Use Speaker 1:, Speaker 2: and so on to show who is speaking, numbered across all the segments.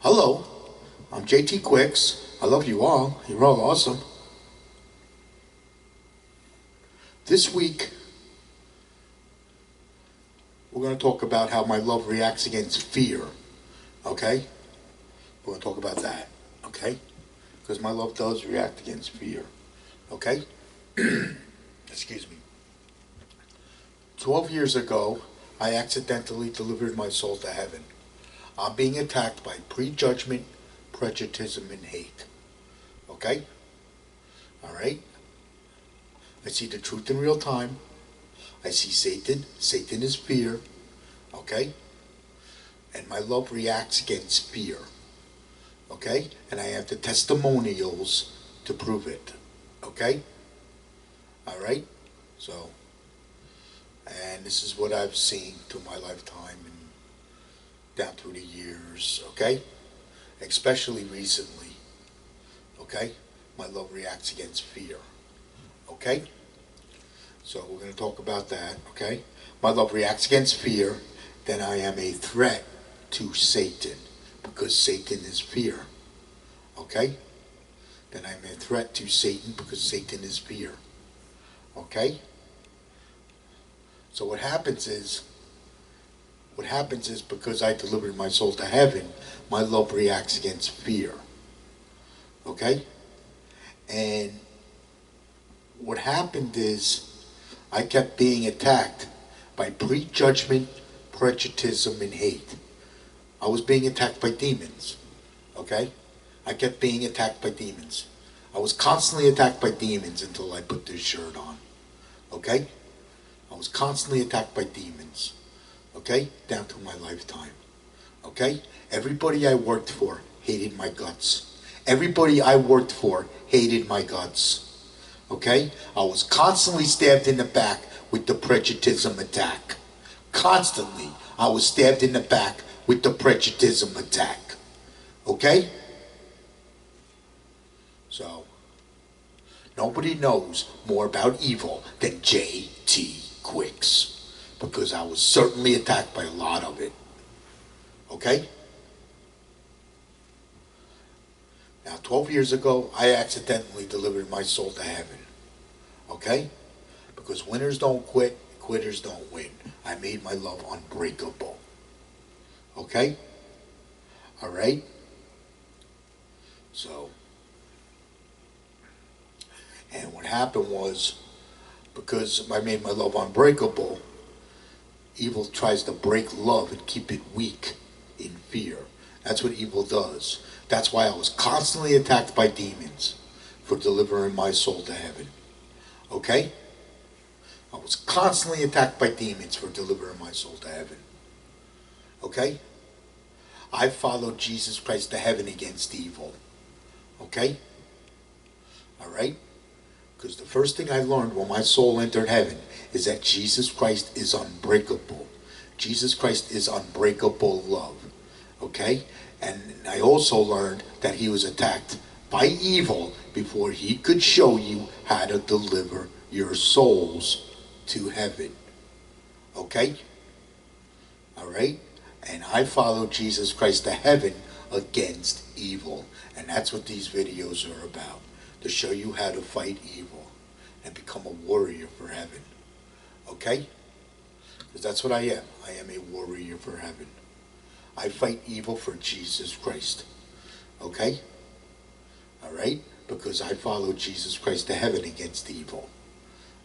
Speaker 1: Hello, I'm JT Quicks. I love you all. You're all awesome. This week, we're going to talk about how my love reacts against fear. Okay? We're going to talk about that. Okay? Because my love does react against fear. Okay? Excuse me. 12 years ago, I accidentally delivered my soul to heaven. I'm being attacked by prejudgment, prejudice, and hate. Okay? Alright? I see the truth in real time. I see Satan. Satan is fear. Okay? And my love reacts against fear. Okay? And I have the testimonials to prove it. Okay? Alright? So, and this is what I've seen through my lifetime and down through the years. Okay? Especially recently. Okay? My love reacts against fear. Okay? So we're going to talk about that. Okay? My love reacts against fear. Then I am a threat to Satan. Because Satan is fear. Okay? Then I'm a threat to Satan because Satan is fear. Okay? So what happens is because I delivered my soul to heaven, my love reacts against fear. Okay? And what happened is I kept being attacked by prejudgment, prejudice, and hate. I was being attacked by demons. Okay? I kept being attacked by demons. I was constantly attacked by demons until I put this shirt on. Okay? I was constantly attacked by demons. Okay? Down through my lifetime. Okay? Everybody I worked for hated my guts. Everybody I worked for hated my guts. Okay? I was constantly stabbed in the back with the prejudice attack. Constantly, I was stabbed in the back with the prejudice attack. Okay? So, nobody knows more about evil than J.T. Quicks. Because I was certainly attacked by a lot of it. Okay? Now, 12 years ago, I accidentally delivered my soul to heaven. Okay? Because winners don't quit, quitters don't win. I made my love unbreakable. Okay? Alright? So, and what happened was, because I made my love unbreakable, evil tries to break love and keep it weak in fear. That's what evil does. That's why I was constantly attacked by demons for delivering my soul to heaven. Okay? I was constantly attacked by demons for delivering my soul to heaven. Okay? I followed Jesus Christ to heaven against evil. Okay? Alright? Because the first thing I learned when my soul entered heaven is that Jesus Christ is unbreakable. Jesus Christ is unbreakable love. Okay? And I also learned that he was attacked by evil before he could show you how to deliver your souls to heaven. Okay? Alright? And I followed Jesus Christ to heaven against evil. And that's what these videos are about. To show you how to fight evil and become a warrior for heaven. Okay? Because that's what I am. I am a warrior for heaven. I fight evil for Jesus Christ. Okay? Alright? Because I follow Jesus Christ to heaven against evil.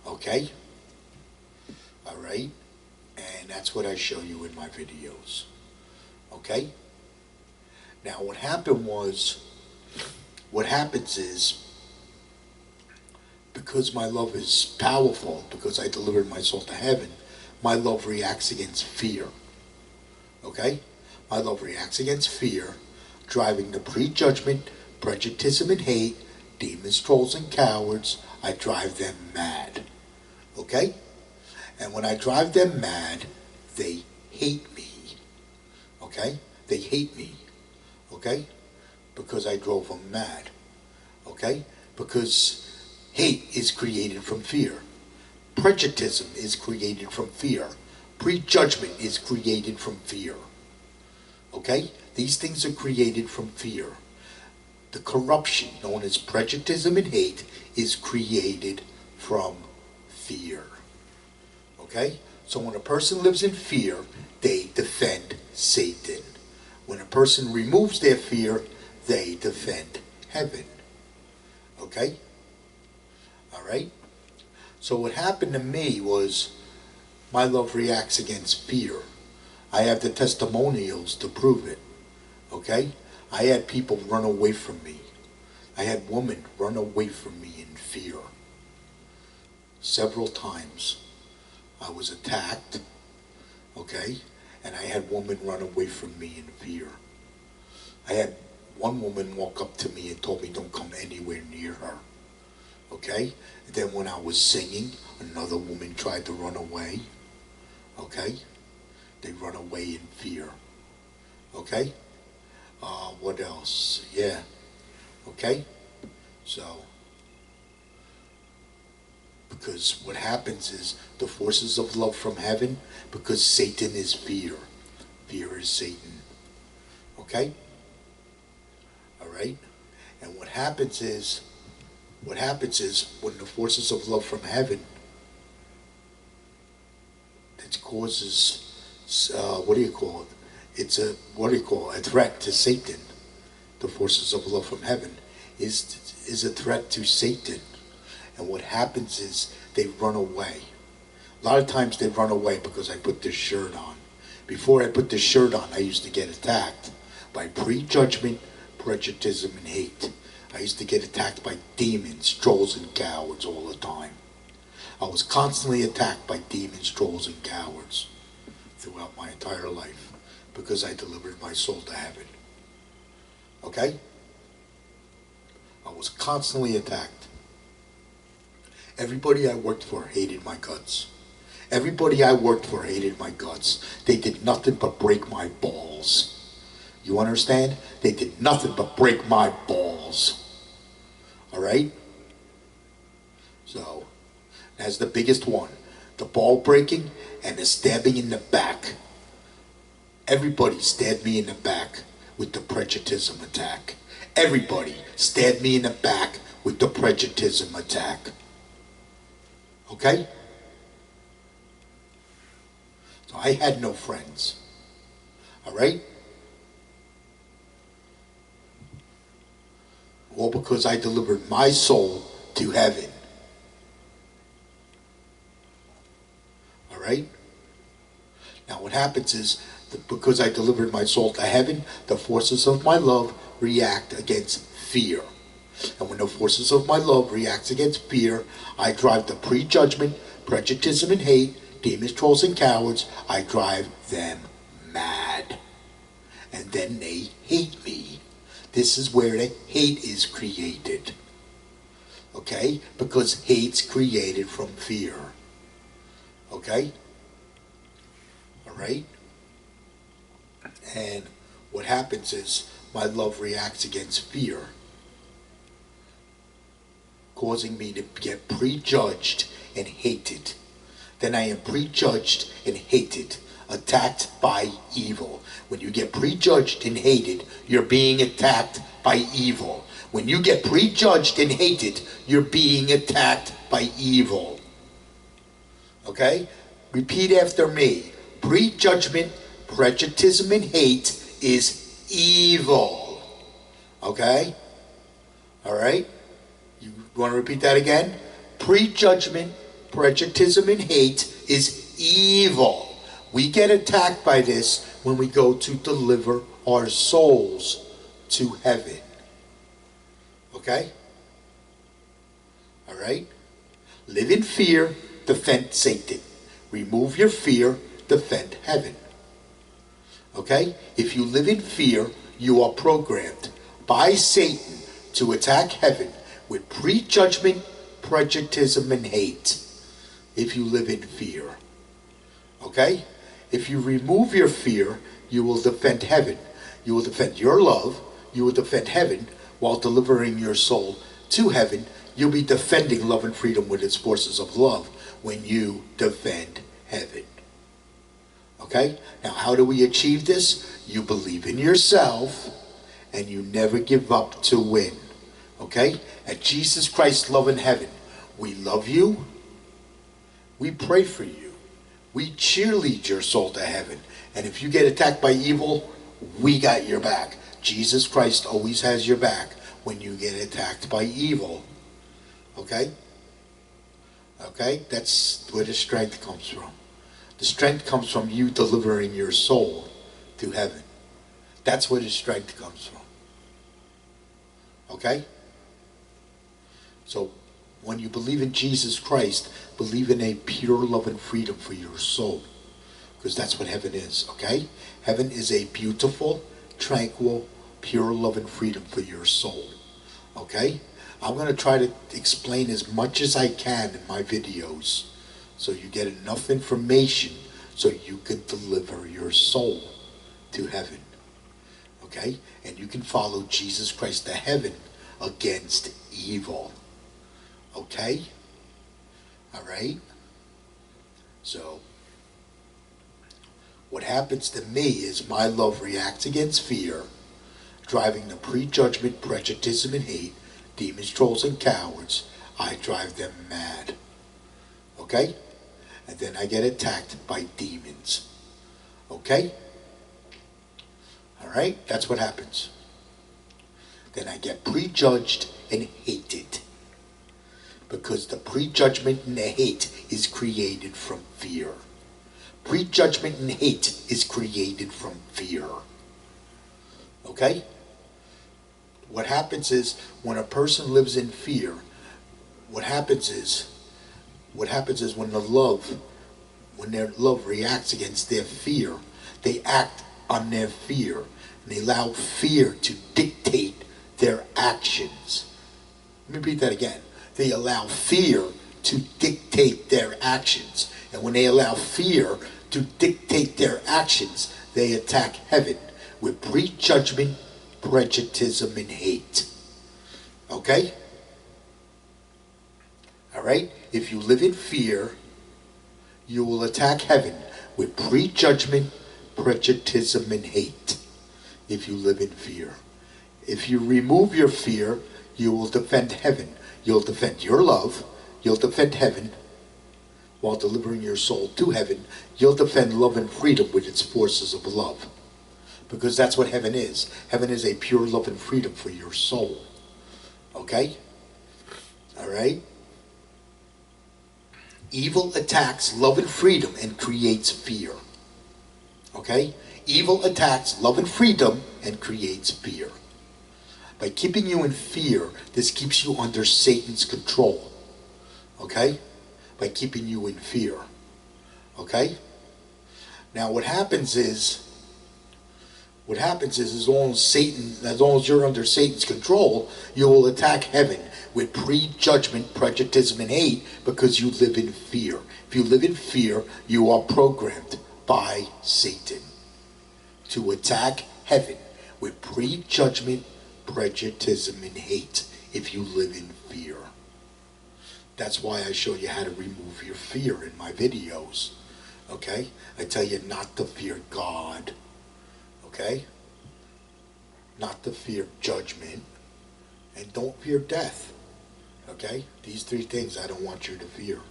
Speaker 1: Okay? Alright? And that's what I show you in my videos. Okay? Now what happens is, because my love is powerful, because I delivered my soul to heaven, my love reacts against fear. Okay? My love reacts against fear, driving the prejudgment, prejudice, and hate, demons, trolls, and cowards. I drive them mad. Okay? And when I drive them mad, they hate me. Okay? They hate me. Okay? Because I drove them mad. Okay? Because hate is created from fear. Prejudice is created from fear. Prejudgment is created from fear. Okay? These things are created from fear. The corruption known as prejudice and hate is created from fear. Okay? So when a person lives in fear, they defend Satan. When a person removes their fear, they defend heaven. Okay? Alright? So what happened to me was my love reacts against fear. I have the testimonials to prove it. Okay? I had people run away from me. I had women run away from me in fear. Several times I was attacked, okay? And I had women run away from me in fear. I had one woman walk up to me and told me don't come anywhere near her, okay? And then when I was singing, another woman tried to run away, okay? They run away in fear, okay? What else? Yeah. Okay? So, because what happens is the forces of love from heaven, because Satan is fear. Fear is Satan. Okay? Alright? And what happens is when the forces of love from heaven, it causes, what do you call it? It's a threat to Satan. The forces of love from heaven is a threat to Satan. And what happens is they run away. A lot of times they run away because I put this shirt on. Before I put this shirt on, I used to get attacked by prejudgment, prejudice, and hate. I used to get attacked by demons, trolls, and cowards all the time. I was constantly attacked by demons, trolls, and cowards throughout my entire life because I delivered my soul to heaven. Okay? I was constantly attacked. Everybody I worked for hated my guts. Everybody I worked for hated my guts. They did nothing but break my balls. You understand? They did nothing but break my balls. Alright? So, that's the biggest one. The ball breaking and the stabbing in the back. Everybody stabbed me in the back with the prejudice attack. Everybody stabbed me in the back with the prejudice attack. Okay? So I had no friends. Alright? All because I delivered my soul to heaven. Alright? Now what happens is, because I delivered my soul to heaven, the forces of my love react against fear. And when the forces of my love reacts against fear, I drive the prejudgment, prejudice, and hate, demons, trolls, and cowards, I drive them mad. And then they hate me. This is where the hate is created. Okay? Because hate's created from fear. Okay? Alright? And what happens is my love reacts against fear, causing me to get prejudged and hated. Then I am prejudged and hated, attacked by evil. When you get prejudged and hated, you're being attacked by evil. When you get prejudged and hated, you're being attacked by evil. Okay? Repeat after me. Prejudgment, prejudice, and hate is evil. Okay? Alright? You want to repeat that again? Prejudgment, prejudice, and hate is evil. We get attacked by this when we go to deliver our souls to heaven. Okay? Alright? Live in fear, defend Satan. Remove your fear, defend heaven. Okay? If you live in fear, you are programmed by Satan to attack heaven with prejudgment, prejudice, and hate. If you live in fear. Okay? If you remove your fear, you will defend heaven. You will defend your love. You will defend heaven while delivering your soul to heaven. You'll be defending love and freedom with its forces of love when you defend heaven. Okay? Now, how do we achieve this? You believe in yourself, and you never give up to win. Okay? At Jesus Christ's love in heaven, we love you, we pray for you, we cheerlead your soul to heaven. And if you get attacked by evil, we got your back. Jesus Christ always has your back when you get attacked by evil. Okay? Okay? That's where the strength comes from. The strength comes from you delivering your soul to heaven. That's where the strength comes from. Okay? So, when you believe in Jesus Christ, believe in a pure love and freedom for your soul. Because that's what heaven is, okay? Heaven is a beautiful, tranquil, pure love and freedom for your soul. Okay? I'm going to try to explain as much as I can in my videos so you get enough information so you can deliver your soul to heaven. Okay? And you can follow Jesus Christ to heaven against evil. Okay? Alright? So, what happens to me is my love reacts against fear, driving the prejudgment, prejudice, and hate, demons, trolls, and cowards. I drive them mad. Okay? And then I get attacked by demons. Okay? Alright? That's what happens. Then I get prejudged and hated. Because the prejudgment and the hate is created from fear. Prejudgment and hate is created from fear. Okay? What happens is when a person lives in fear, what happens is when their love reacts against their fear, they act on their fear. And they allow fear to dictate their actions. Let me repeat that again. They allow fear to dictate their actions. And when they allow fear to dictate their actions, they attack heaven with prejudgment, prejudice, and hate. Okay? Alright? If you live in fear, you will attack heaven with prejudgment, prejudice, and hate. If you live in fear. If you remove your fear, you will defend heaven. You'll defend your love. You'll defend heaven while delivering your soul to heaven. You'll defend love and freedom with its forces of love. Because that's what heaven is. Heaven is a pure love and freedom for your soul. Okay? Alright? Evil attacks love and freedom and creates fear. Okay? Evil attacks love and freedom and creates fear. By keeping you in fear, this keeps you under Satan's control. Okay? By keeping you in fear. Okay? Now what happens is as long as you're under Satan's control, you will attack heaven with prejudgment, prejudice, and hate because you live in fear. If you live in fear, you are programmed by Satan to attack heaven with prejudgment, prejudice, and hate if you live in fear. That's why I show you how to remove your fear in my videos. Okay? I tell you not to fear God. Okay? Not to fear judgment. And don't fear death. Okay? These three things I don't want you to fear.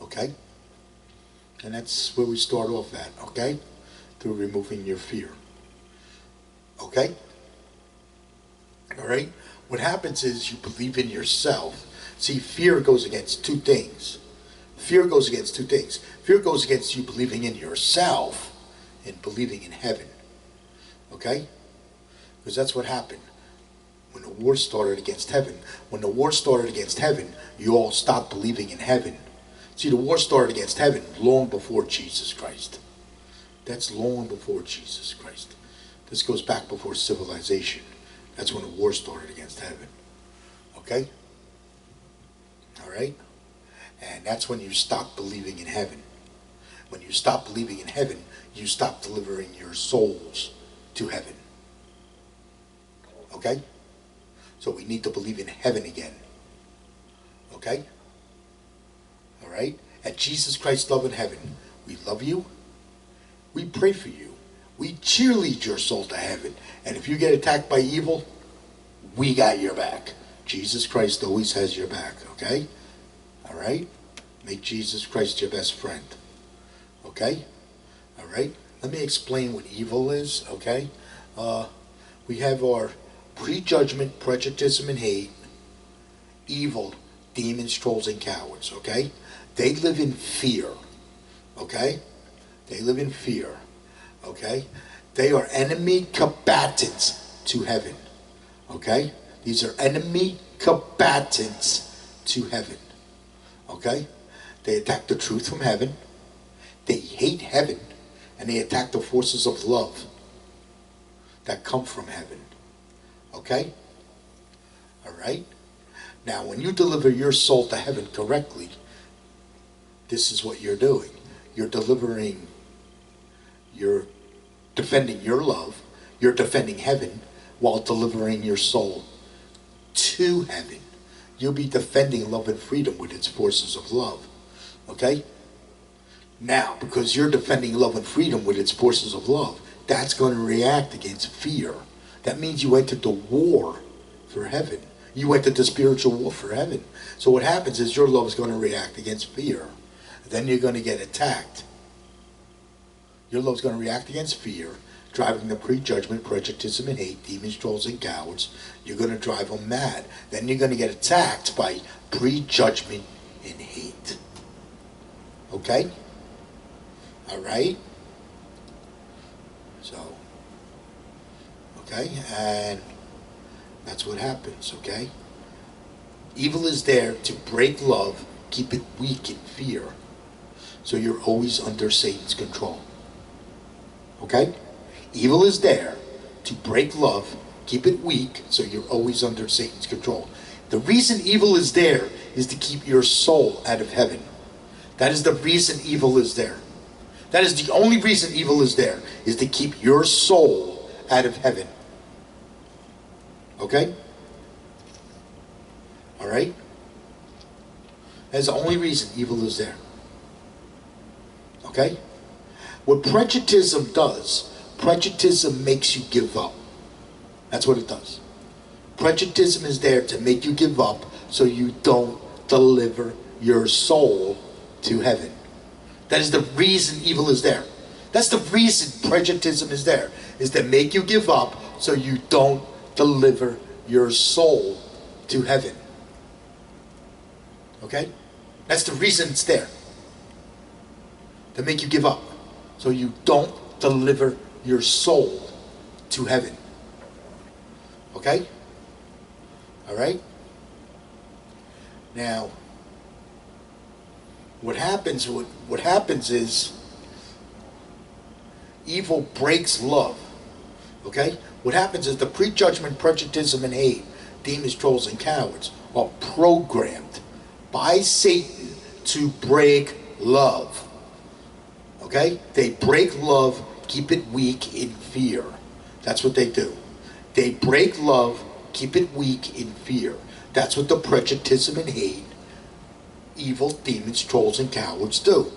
Speaker 1: Okay? And that's where we start off at. Okay? Through removing your fear. Okay? Alright? What happens is you believe in yourself. See, fear goes against two things. Fear goes against two things. Fear goes against you believing in yourself and believing in heaven. Okay? Because that's what happened when the war started against heaven. When the war started against heaven, you all stopped believing in heaven. See, the war started against heaven long before Jesus Christ. That's long before Jesus Christ. This goes back before civilization. That's when the war started against heaven. Okay? Alright? And that's when you stop believing in heaven. When you stop believing in heaven, you stop delivering your souls to heaven. Okay? So we need to believe in heaven again. Okay? Alright? At Jesus Christ's love in heaven, we love you, We pray for you. We cheerlead your soul to heaven. And if you get attacked by evil, we got your back. Jesus Christ always has your back, okay? All right? Make Jesus Christ your best friend, okay? All right? Let me explain what evil is, okay? We have our prejudgment, prejudice, and hate, evil, demons, trolls, and cowards, okay? They live in fear, okay? They live in fear, okay? They are enemy combatants to heaven, okay? These are enemy combatants to heaven, okay? They attack the truth from heaven. They hate heaven, and they attack the forces of love that come from heaven, okay? All right? Now, when you deliver your soul to heaven correctly, this is what you're doing. You're defending your love, you're defending heaven while delivering your soul to heaven. You'll be defending love and freedom with its forces of love, okay? Now, because you're defending love and freedom with its forces of love, that's going to react against fear. That means you entered the war for heaven. You entered the spiritual war for heaven. So what happens is your love is going to react against fear. Then you're going to get attacked. Your love is going to react against fear, driving the prejudgment, prejudice, and hate, demons, trolls, and cowards. You're going to drive them mad. Then you're going to get attacked by prejudgment and hate. Okay? All right? So, okay? And that's what happens, okay? Evil is there to break love, keep it weak in fear. So you're always under Satan's control. Okay? Evil is there to break love, keep it weak, so you're always under Satan's control. The reason evil is there is to keep your soul out of heaven. That is the reason evil is there. That is the only reason evil is there, is to keep your soul out of heaven. Okay? All right? That's the only reason evil is there. Okay? What prejudice makes you give up. That's what it does. Prejudice is there to make you give up so you don't deliver your soul to heaven. That is the reason evil is there. That's the reason prejudice is there, is to make you give up so you don't deliver your soul to heaven. Okay? That's the reason it's there. To make you give up so you don't deliver your soul to heaven. Okay? All right? Now, what happens is evil breaks love. Okay? What happens is the prejudgment, prejudice, and hate, demons, trolls, and cowards are programmed by Satan to break love. Okay? They break love, keep it weak in fear. That's what they do. They break love, keep it weak in fear. That's what the prejudice and hate, evil, demons, trolls, and cowards do.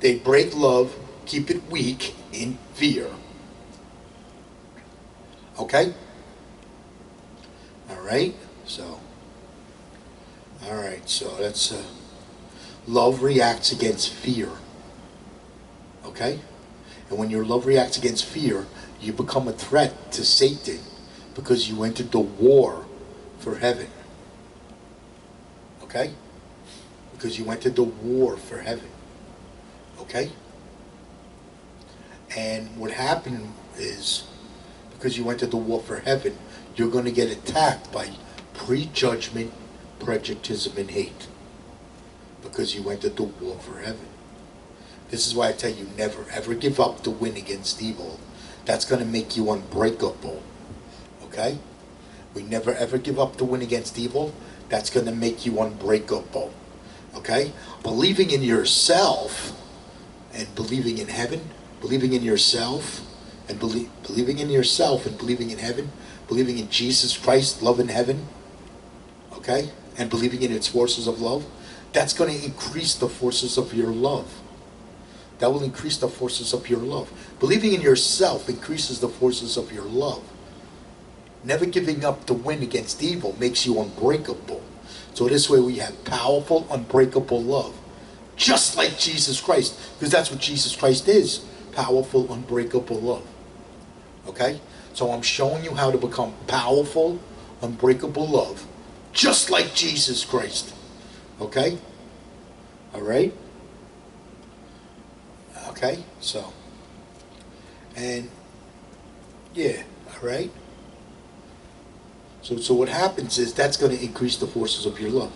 Speaker 1: They break love, keep it weak in fear. Okay? Alright? So that's love reacts against fear. Okay? And when your love reacts against fear, you become a threat to Satan because you entered the war for heaven. Okay? Because you entered the war for heaven. Okay? And what happened is, because you entered the war for heaven, you're going to get attacked by prejudgment, prejudice, and hate. Because you entered the war for heaven. This is why I tell you, never ever give up to win against evil. That's going to make you unbreakable. Okay? We never ever give up to win against evil. That's going to make you unbreakable. Okay? Believing in yourself and believing in heaven, believing in yourself and believing in yourself and believing in heaven, believing in Jesus Christ, love in heaven, okay? And believing in its forces of love, that's going to increase the forces of your love. That will increase the forces of your love. Believing in yourself increases the forces of your love. Never giving up to win against evil makes you unbreakable. So this way we have powerful, unbreakable love. Just like Jesus Christ. Because that's what Jesus Christ is. Powerful, unbreakable love. Okay? So I'm showing you how to become powerful, unbreakable love. Just like Jesus Christ. Okay? Alright? Okay? So. And, yeah. Alright? So what happens is that's going to increase the forces of your love.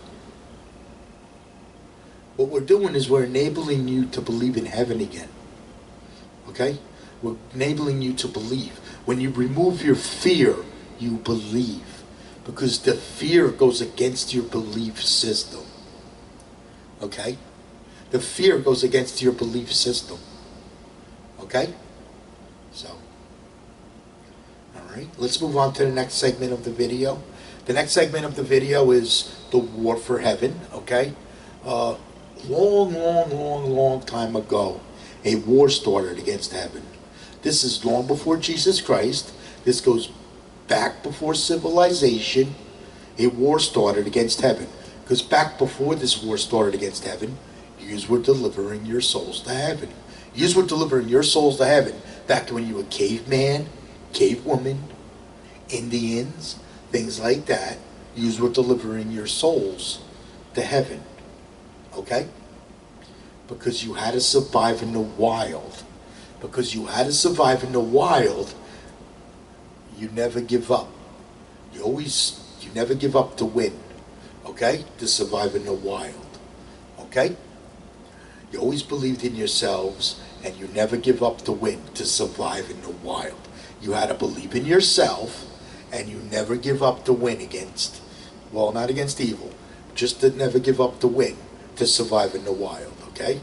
Speaker 1: What we're doing is we're enabling you to believe in heaven again. Okay? We're enabling you to believe. When you remove your fear, you believe. Because the fear goes against your belief system. Okay? The fear goes against your belief system. Okay? So, alright. Let's move on to the next segment of the video. The next segment of the video is the war for heaven. Okay? Long time ago, a war started against heaven. This is long before Jesus Christ. This goes back before civilization. A war started against heaven. Because back before this war started against heaven, you were delivering your souls to heaven. You were delivering your souls to heaven back when you were caveman, cavewoman, Indians, things like that. You were delivering your souls to heaven. Okay? Because you had to survive in the wild. Because you had to survive in the wild, you never give up. You never give up to win. Okay? To survive in the wild. Okay? You always believed in yourselves, and you never give up to win, to survive in the wild. You had to believe in yourself, and you never give up to win against, well, not against evil, just to never give up to win, to survive in the wild, okay?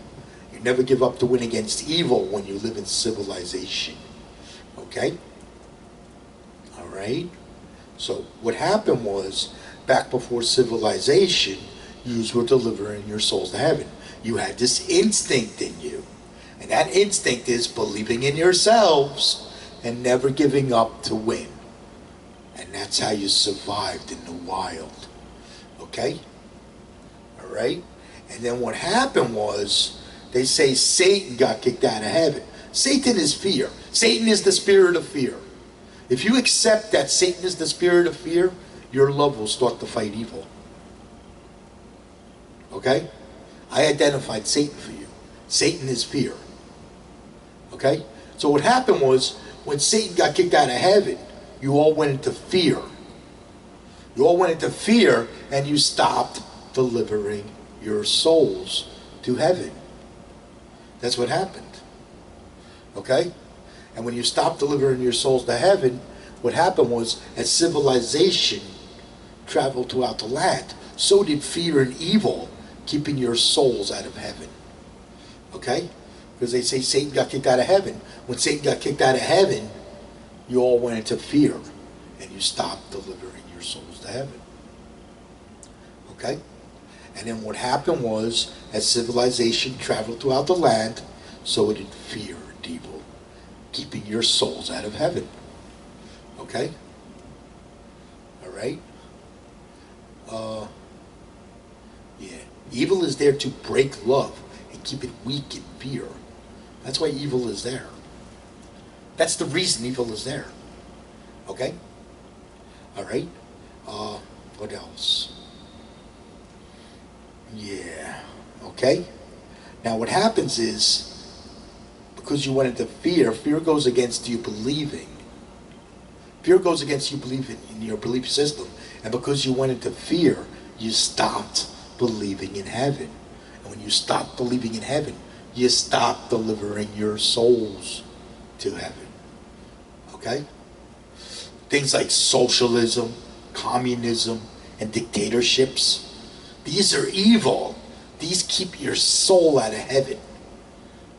Speaker 1: You never give up to win against evil when you live in civilization, okay? All right? So what happened was, back before civilization, you were delivering your souls to heaven. You had this instinct in you. And that instinct is believing in yourselves and never giving up to win. And that's how you survived in the wild. Okay? All right? And then what happened was, they say Satan got kicked out of heaven. Satan is fear. Satan is the spirit of fear. If you accept that Satan is the spirit of fear, your love will start to fight evil. Okay? I identified Satan for you. Satan is fear. Okay? So what happened was, when Satan got kicked out of heaven, you all went into fear. You all went into fear, and you stopped delivering your souls to heaven. That's what happened. Okay? And when you stopped delivering your souls to heaven, what happened was, as civilization traveled throughout the land, so did fear and evil, keeping your souls out of heaven. Okay? Because they say Satan got kicked out of heaven. When Satan got kicked out of heaven, you all went into fear, and you stopped delivering your souls to heaven. Okay? And then what happened was, as civilization traveled throughout the land, so did fear and evil, keeping your souls out of heaven. Okay? All right? Yeah. Evil is there to break love and keep it weak in fear. That's why evil is there. That's the reason evil is there. Okay? All right? What else? Yeah. Okay? Now what happens is, because you went into fear, fear goes against you believing. Fear goes against you believing in your belief system. And because you went into fear, you stopped believing in heaven. And when you stop believing in heaven, you stop delivering your souls to heaven. Okay? Things like socialism, communism, and dictatorships, these are evil. These keep your soul out of heaven.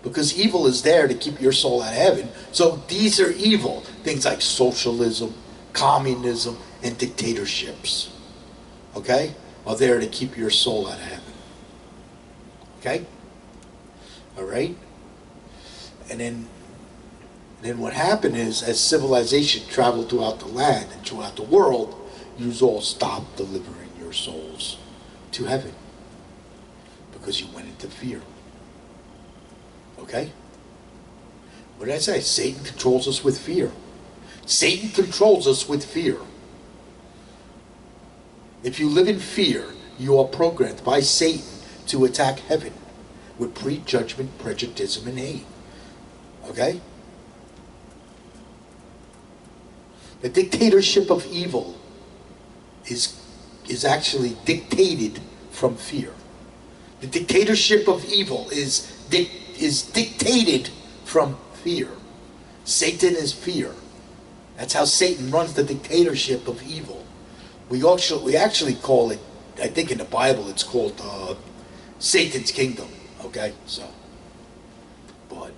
Speaker 1: Because evil is there to keep your soul out of heaven. So these are evil. Things like socialism, communism, and dictatorships. Okay? Are there to keep your soul out of heaven. Okay? Alright? And then what happened is, as civilization traveled throughout the land and throughout the world, you all stopped delivering your souls to heaven because you went into fear. Okay? What did I say? Satan controls us with fear. Satan controls us with fear. If you live in fear, you are programmed by Satan to attack heaven with prejudgment, prejudice, and hate. Okay? The dictatorship of evil is actually dictated from fear. The dictatorship of evil is dictated from fear. Satan is fear. That's how Satan runs the dictatorship of evil. We actually call it, I think in the Bible it's called Satan's kingdom. Okay, so, but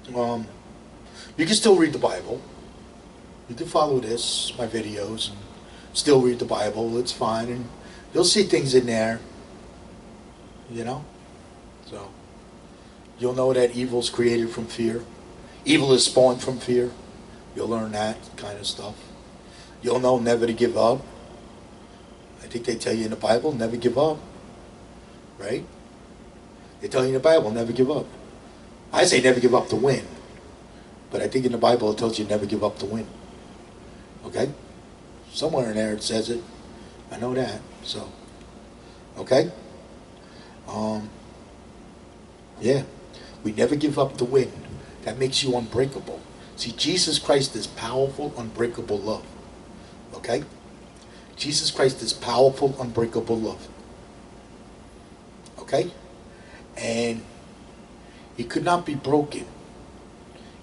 Speaker 1: you can still read the Bible. You can follow this, my videos, and still read the Bible. It's fine, and you'll see things in there. You know, so you'll know that evil's created from fear. Evil is spawned from fear. You'll learn that kind of stuff. You'll know never to give up. I think they tell you in the Bible, never give up. Right? They tell you in the Bible, never give up. I say never give up to win. But I think in the Bible it tells you never give up to win. Okay? Somewhere in there it says it. I know that. So, okay? Yeah. We never give up to win. That makes you unbreakable. See, Jesus Christ is powerful, unbreakable love. Okay? Jesus Christ is powerful, unbreakable love. Okay? And he could not be broken.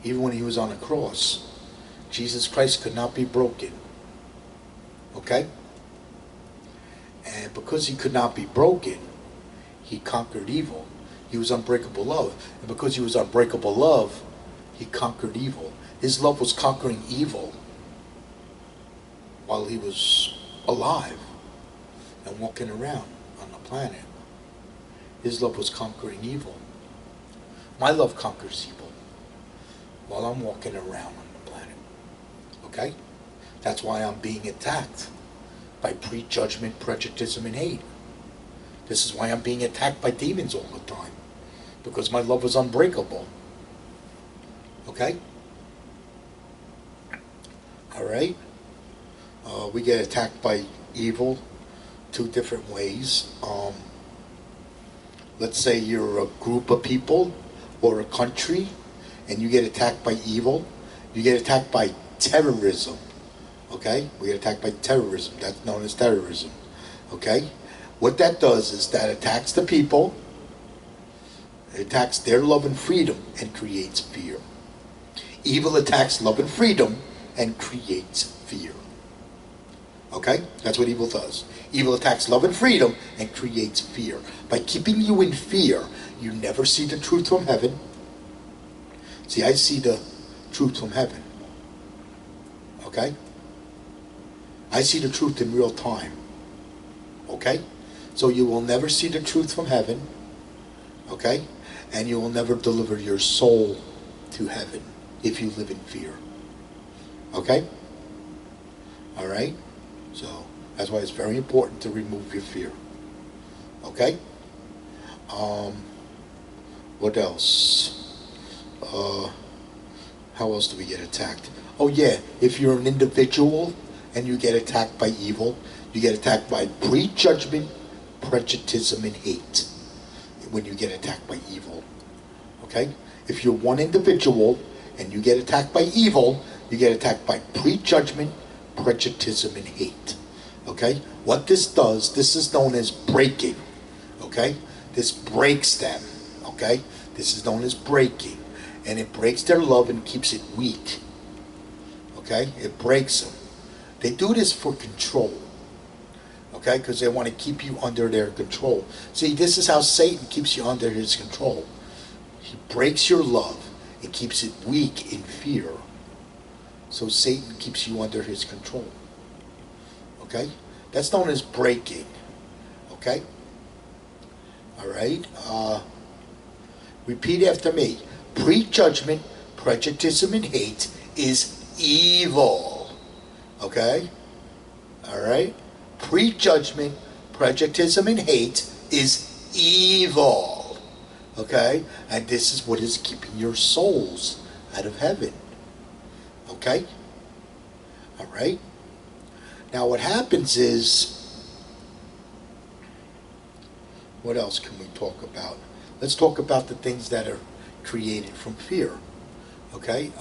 Speaker 1: Even when he was on the cross, Jesus Christ could not be broken. Okay? And because he could not be broken, he conquered evil. He was unbreakable love. And because he was unbreakable love, he conquered evil. His love was conquering evil while he was alive and walking around on the planet. His love was conquering evil. My love conquers evil while I'm walking around on the planet. Okay? That's why I'm being attacked by prejudgment, prejudice, and hate. This is why I'm being attacked by demons all the time. Because my love is unbreakable. Okay? Alright? We get attacked by evil two different ways. Let's say you're a group of people or a country and you get attacked by evil. You get attacked by terrorism. Okay? We get attacked by terrorism. That's known as terrorism. Okay? What that does is that attacks the people, it attacks their love and freedom and creates fear. Evil attacks love and freedom and creates fear. Okay? That's what evil does. Evil attacks love and freedom and creates fear. By keeping you in fear, you never see the truth from heaven. See, I see the truth from heaven. Okay? I see the truth in real time. Okay? So you will never see the truth from heaven. Okay? And you will never deliver your soul to heaven if you live in fear. Okay? Alright? So, that's why it's very important to remove your fear. Okay? What else? How else do we get attacked? Oh yeah, if you're an individual and you get attacked by evil, you get attacked by prejudgment, prejudice, and hate when you get attacked by evil. Okay? If you're one individual and you get attacked by evil, you get attacked by prejudgment, prejudice, and hate. Okay? What this does, this is known as breaking. Okay? This breaks them. Okay? This is known as breaking. And it breaks their love and keeps it weak. Okay? It breaks them. They do this for control. Okay? Because they want to keep you under their control. See, this is how Satan keeps you under his control. He breaks your love and keeps it weak in fear. So Satan keeps you under his control. Okay? That's known as breaking. Okay? Alright? Repeat after me. Prejudgment, prejudice, and hate is evil. Okay? Alright? Prejudgment, prejudice, and hate is evil. Okay? And this is what is keeping your souls out of heaven. Okay? Alright? Now what happens is, what else can we talk about? Let's talk about the things that are created from fear. Okay?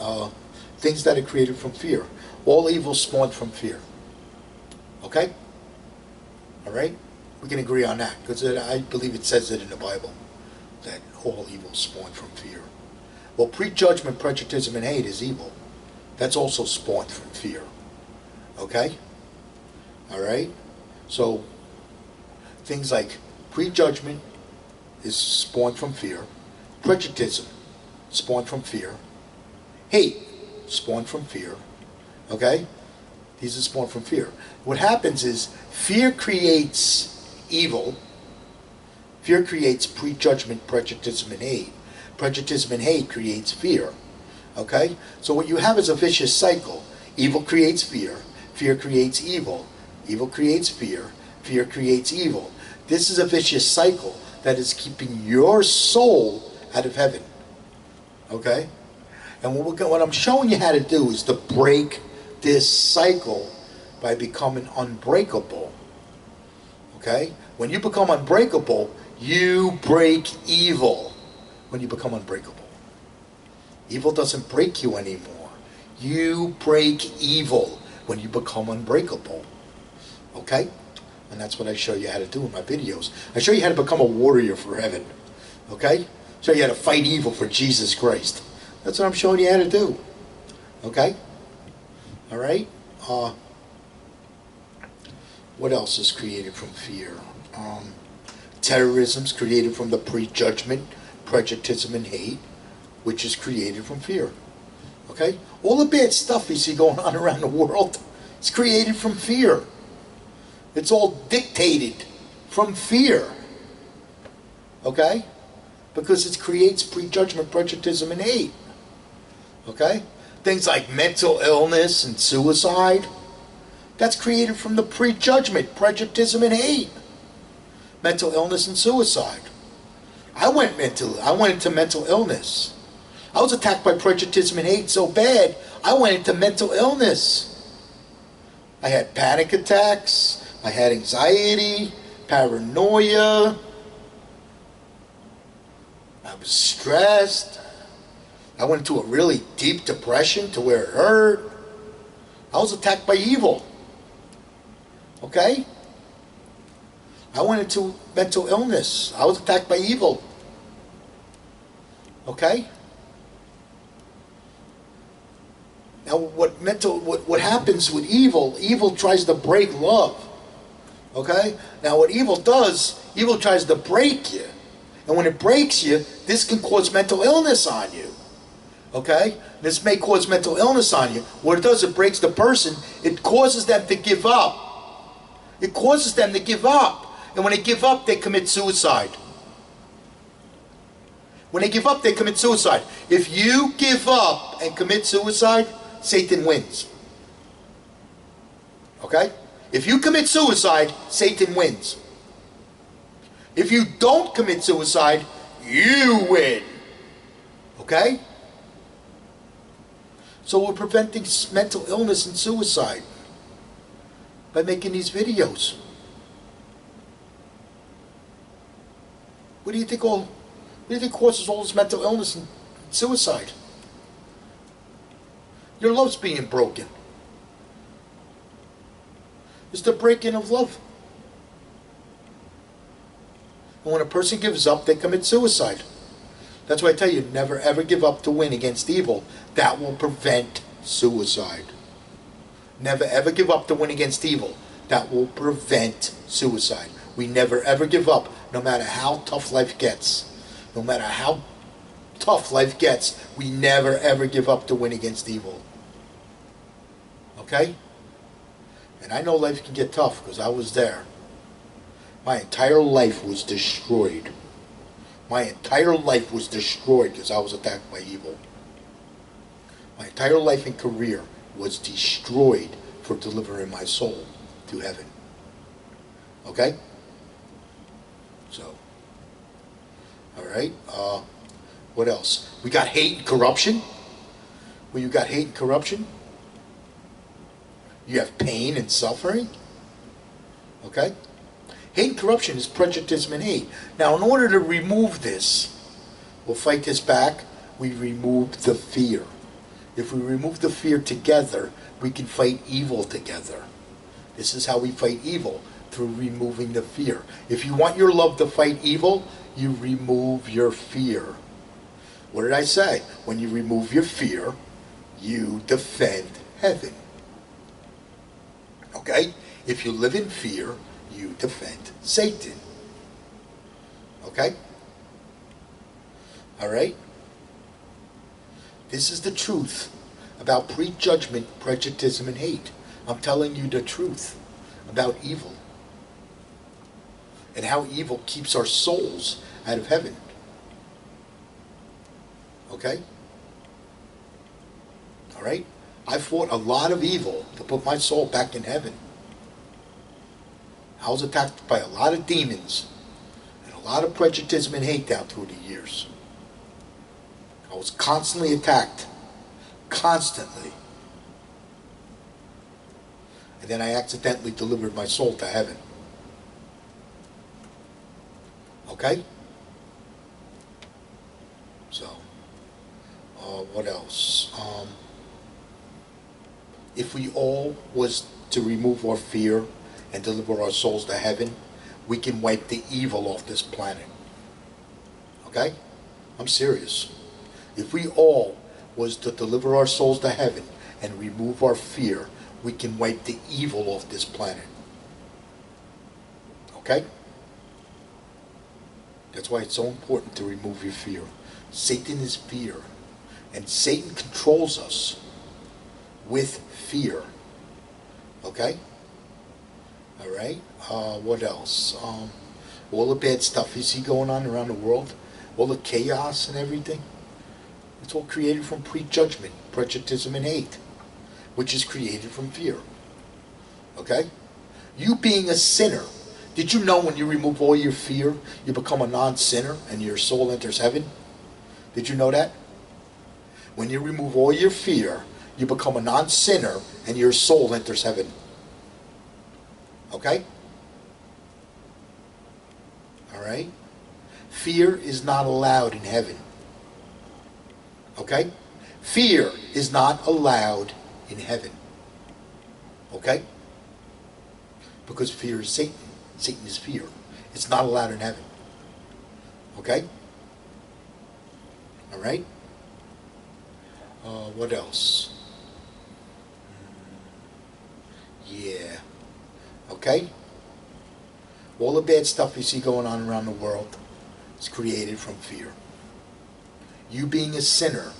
Speaker 1: Things that are created from fear. All evil spawned from fear. Okay? Alright? We can agree on that, because I believe it says it in the Bible, that all evil spawned from fear. Well, prejudgment, prejudice, and hate is evil. That's also spawned from fear. Okay? Alright? So, things like prejudgment is spawned from fear. Prejudice spawned from fear. Hate spawned from fear. Okay? These are spawned from fear. What happens is fear creates evil. Fear creates prejudgment, prejudice, and hate. Prejudice and hate creates fear. Okay? So what you have is a vicious cycle. Evil creates fear. Fear creates evil. Evil creates fear. Fear creates evil. This is a vicious cycle that is keeping your soul out of heaven. Okay? And what I'm showing you how to do is to break this cycle by becoming unbreakable. Okay? When you become unbreakable, you break evil. When you become unbreakable. Evil doesn't break you anymore. You break evil when you become unbreakable. Okay? And that's what I show you how to do in my videos. I show you how to become a warrior for heaven. Okay? Show you how to fight evil for Jesus Christ. That's what I'm showing you how to do. Okay? Alright? What else is created from fear? Terrorism is created from the prejudgment, prejudice, and hate, which is created from fear. Okay? All the bad stuff you see going on around the world is created from fear. It's all dictated from fear. Okay? Because it creates prejudgment, prejudice, and hate. Okay? Things like mental illness and suicide, that's created from the prejudgment, prejudice, and hate. Mental illness and suicide. I went into mental illness. I was attacked by prejudice and hate so bad, I went into mental illness. I had panic attacks. I had anxiety, paranoia. I was stressed. I went into a really deep depression to where it hurt. I was attacked by evil. Okay? I went into mental illness. I was attacked by evil. Okay? Now what happens with evil, evil tries to break love. Okay? Now what evil does, evil tries to break you. And when it breaks you, this can cause mental illness on you. Okay? This may cause mental illness on you. What it does, it breaks the person. It causes them to give up. It causes them to give up. And when they give up, they commit suicide. When they give up, they commit suicide. If you give up and commit suicide, Satan wins. Okay? If you commit suicide, Satan wins. If you don't commit suicide, you win. Okay? So we're preventing mental illness and suicide by making these videos. What do you think causes all this mental illness and suicide? Your love's being broken. It's the breaking of love. And when a person gives up, they commit suicide. That's why I tell you, never ever give up to win against evil. That will prevent suicide. Never ever give up to win against evil. That will prevent suicide. We never ever give up, no matter how tough life gets. No matter how tough life gets, we never ever give up to win against evil. Okay? And I know life can get tough because I was there. My entire life was destroyed. My entire life was destroyed because I was attacked by evil. My entire life and career was destroyed for delivering my soul to heaven. Okay? So, all right. What else? We got hate and corruption. Well, you got hate and corruption. You have pain and suffering. Okay? Hate and corruption is prejudice and hate. Now, in order to remove this, we'll fight this back. We remove the fear. If we remove the fear together, we can fight evil together. This is how we fight evil, through removing the fear. If you want your love to fight evil, you remove your fear. What did I say? When you remove your fear, you defend heaven. Okay? If you live in fear, you defend Satan. Okay? All right? This is the truth about prejudgment, prejudice, and hate. I'm telling you the truth about evil and how evil keeps our souls out of heaven. Okay? All right? I fought a lot of evil to put my soul back in heaven. I was attacked by a lot of demons and a lot of prejudice and hate down through the years. I was constantly attacked. Constantly. And then I accidentally delivered my soul to heaven. Okay? So, what else? If we all was to remove our fear and deliver our souls to heaven, we can wipe the evil off this planet. Okay? I'm serious. If we all was to deliver our souls to heaven and remove our fear, we can wipe the evil off this planet. Okay? That's why it's so important to remove your fear. Satan is fear. And Satan controls us with fear. Okay? All right? What else? All the bad stuff you see going on around the world, all the chaos and everything, it's all created from prejudgment, prejudice, and hate, which is created from fear. Okay? You being a sinner, did you know when you remove all your fear, you become a non-sinner and your soul enters heaven? Did you know that? When you remove all your fear, you become a non-sinner and your soul enters heaven. Okay? All right? Fear is not allowed in heaven. Okay? Fear is not allowed in heaven. Okay? Because fear is Satan. Satan is fear. It's not allowed in heaven. Okay? All right? What else? Yeah. Okay? All the bad stuff you see going on around the world is created from fear. You being a sinner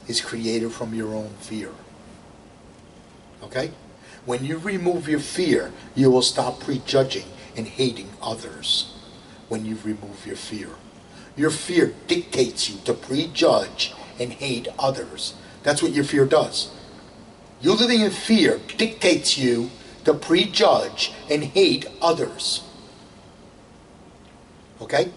Speaker 1: is created from your own fear. Okay? When you remove your fear, you will stop prejudging and hating others. When you remove your fear. Your fear dictates you to prejudge and hate others. That's what your fear does. You living in fear dictates you to prejudge and hate others. Okay?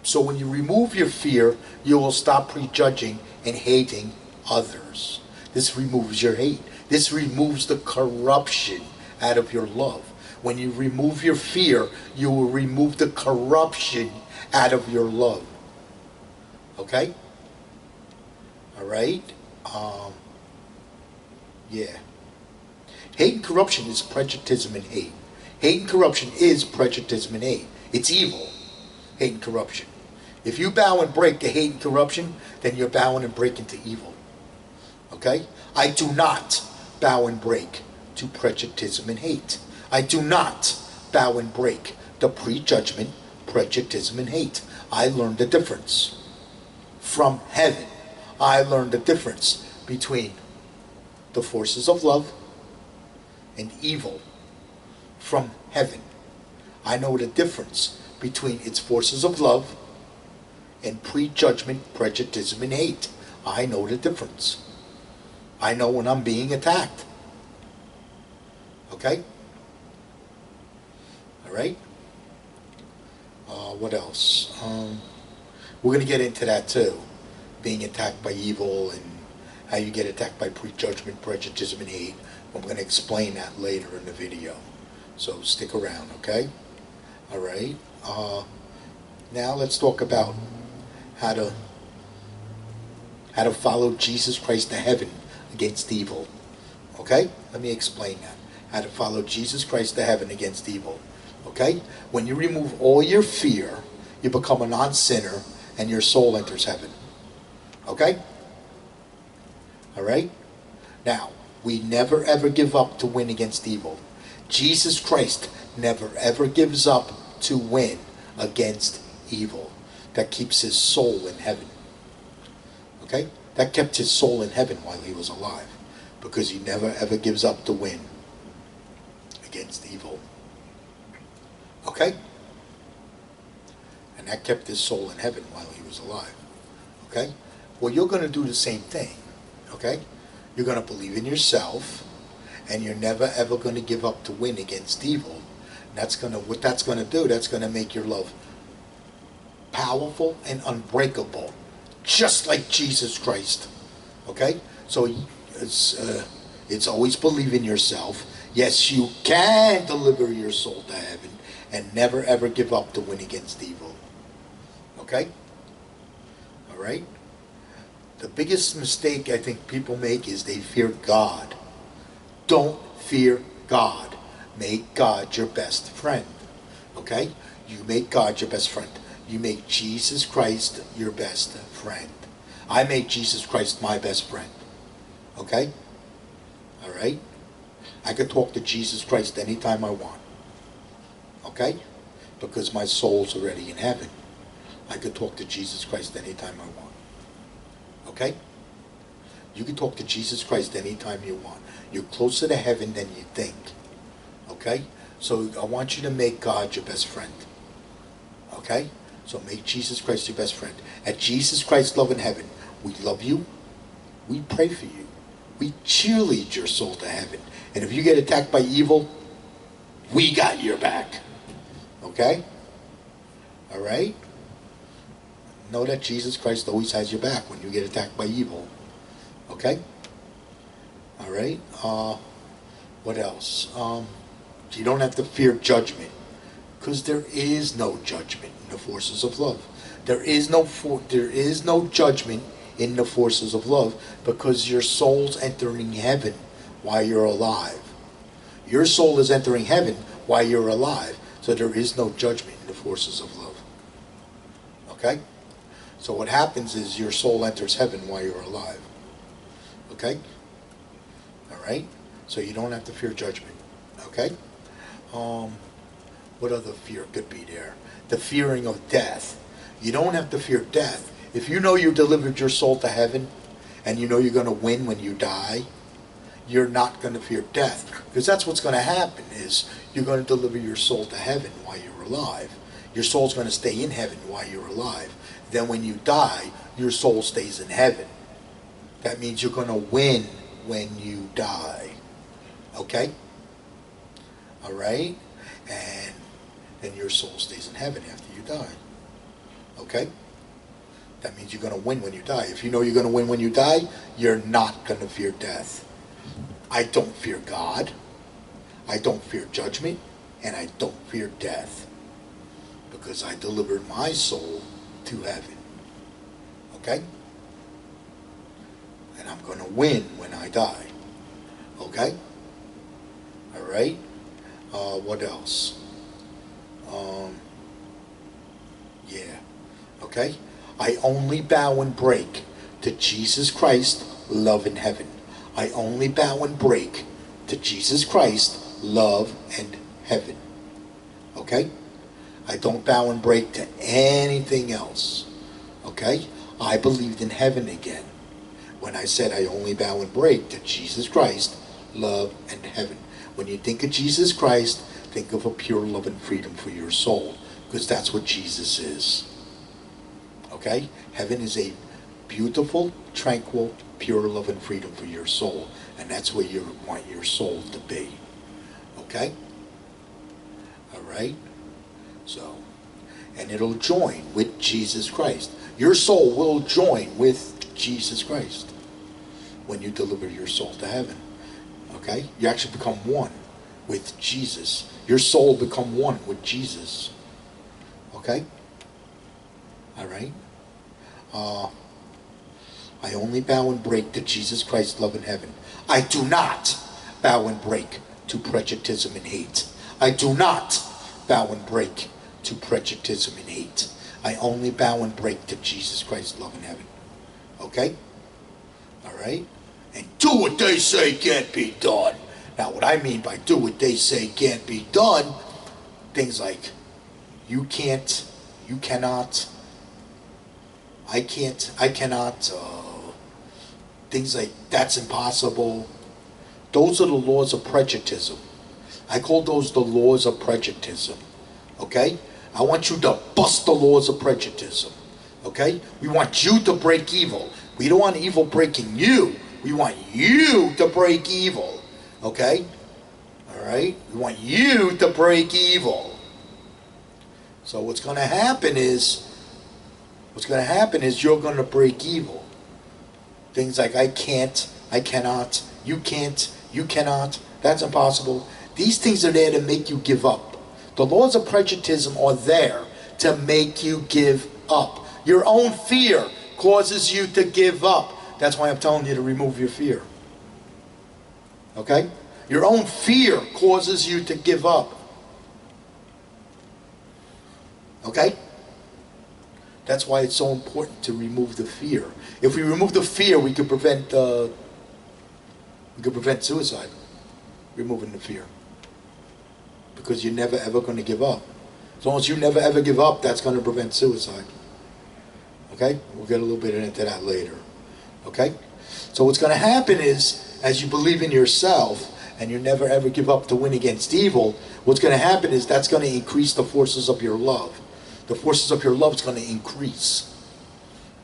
Speaker 1: So when you remove your fear, you will stop prejudging and hating others. This removes your hate. This removes the corruption out of your love. When you remove your fear, you will remove the corruption out of your love. Okay? All right? Yeah. Hate and corruption is prejudice and hate. Hate and corruption is prejudice and hate. It's evil. Hate and corruption. If you bow and break to hate and corruption, then you're bowing and breaking to evil. Okay? I do not bow and break to prejudice and hate. I do not bow and break to prejudgment, prejudice, and hate. I learned the difference. From heaven, I learned the difference between the forces of love and evil. From heaven, I know the difference between its forces of love and prejudgment, prejudice, and hate. I know the difference. I know when I'm being attacked. Okay? Alright? What else? We're going to get into that too. Being attacked by evil and how you get attacked by prejudgment, prejudice, and hate. I'm going to explain that later in the video. So stick around, okay? Alright? Now let's talk about how to follow Jesus Christ to heaven against evil. Okay? Let me explain that. How to follow Jesus Christ to heaven against evil. Okay? When you remove all your fear, you become a non-sinner and your soul enters heaven. Okay? Alright? Now, we never ever give up to win against evil. Jesus Christ never ever gives up to win against evil. That keeps his soul in heaven. Okay? That kept his soul in heaven while he was alive. Because he never ever gives up to win against evil. Okay? And that kept his soul in heaven while he was alive. Okay? Well, you're going to do the same thing. Okay? You're going to believe in yourself, and you're never ever going to give up to win against evil. And what that's going to do, that's going to make your love powerful and unbreakable, just like Jesus Christ. Okay? So it's always believe in yourself. Yes, you can deliver your soul to heaven, and never ever give up to win against evil. Okay? Alright? The biggest mistake I think people make is they fear God. Don't fear God. Make God your best friend. Okay? You make God your best friend. You make Jesus Christ your best friend. I make Jesus Christ my best friend. Okay? Alright? I could talk to Jesus Christ anytime I want. Okay? Because my soul's already in heaven. I could talk to Jesus Christ anytime I want. Okay? You can talk to Jesus Christ anytime you want. You're closer to heaven than you think. Okay? So I want you to make God your best friend. Okay? So make Jesus Christ your best friend. At Jesus Christ's love in heaven, we love you. We pray for you. We cheerlead your soul to heaven. And if you get attacked by evil, we got your back. Okay? Alright? Know that Jesus Christ always has your back when you get attacked by evil. Okay? Alright? What else? You don't have to fear judgment. Because there is no judgment in the forces of love. There is no judgment in the forces of love, because your soul's entering heaven while you're alive. Your soul is entering heaven while you're alive. So there is no judgment in the forces of love. Okay? So what happens is your soul enters heaven while you're alive. Okay? Alright? So you don't have to fear judgment. Okay? What other fear could be there? The fearing of death. You don't have to fear death. If you know you delivered your soul to heaven, and you know you're going to win when you die, you're not going to fear death. Because that's what's going to happen, is you're going to deliver your soul to heaven while you're alive. Your soul's going to stay in heaven while you're alive. Then when you die, your soul stays in heaven. That means you're going to win when you die. Okay? Alright? And then your soul stays in heaven after you die. Okay? That means you're going to win when you die. If you know you're going to win when you die, you're not going to fear death. I don't fear God. I don't fear judgment. And I don't fear death. Because I delivered my soul to heaven. Okay? And I'm going to win when I die. Okay? Alright? What else? Yeah. Okay? I only bow and break to Jesus Christ, love in heaven. I only bow and break to Jesus Christ, love and heaven. Okay? I don't bow and break to anything else. Okay? I believed in heaven again when I said I only bow and break to Jesus Christ, love and heaven. When you think of Jesus Christ, think of a pure love and freedom for your soul, because that's what Jesus is. Okay? Okay? Heaven is a beautiful, tranquil, pure love and freedom for your soul. And that's where you want your soul to be. Okay? All right? So, and it'll join with Jesus Christ. Your soul will join with Jesus Christ when you deliver your soul to heaven. Okay? You actually become one with Jesus. Your soul become one with Jesus. Okay? All right? I only bow and break to Jesus Christ's love in heaven. I do not bow and break to prejudice and hate. I do not bow and break to prejudice and hate. I only bow and break to Jesus Christ's love in heaven. Okay? All right? And do what they say can't be done. Now, what I mean by do what they say can't be done, things like you can't, you cannot, I can't, I cannot, things like that's impossible. Those are the laws of prejudice. I call those the laws of prejudice. Okay? I want you to bust the laws of prejudice. Okay? We want you to break evil. We don't want evil breaking you. We want you to break evil. Okay? Alright? We want you to break evil. So what's going to happen is you're going to break evil. Things like I can't, I cannot, you can't, you cannot, that's impossible. These things are there to make you give up. The laws of prejudice are there to make you give up. Your own fear causes you to give up. That's why I'm telling you to remove your fear. Okay? Your own fear causes you to give up. Okay? That's why it's so important to remove the fear. If we remove the fear, we could prevent suicide. Removing the fear. Because you're never ever going to give up. As long as you never ever give up, that's going to prevent suicide. Okay? We'll get a little bit into that later. Okay? So what's going to happen is, as you believe in yourself, and you never ever give up to win against evil, what's going to happen is that's going to increase the forces of your love. The forces of your love is going to increase.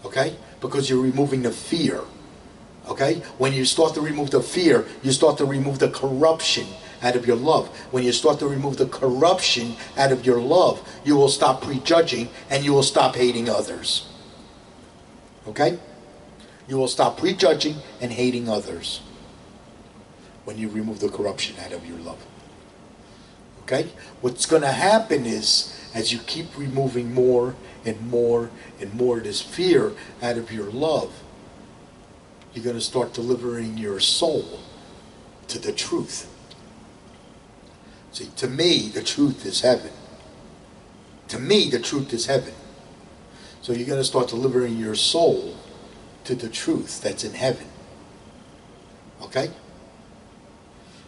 Speaker 1: Okay? Because you're removing the fear. Okay? When you start to remove the fear, you start to remove the corruption out of your love. When you start to remove the corruption out of your love, you will stop prejudging and you will stop hating others. Okay? You will stop prejudging and hating others when you remove the corruption out of your love. Okay? What's going to happen is, as you keep removing more and more and more of this fear out of your love, you're going to start delivering your soul to the truth. See, to me, the truth is heaven. To me, the truth is heaven. So you're going to start delivering your soul to the truth that's in heaven. Okay?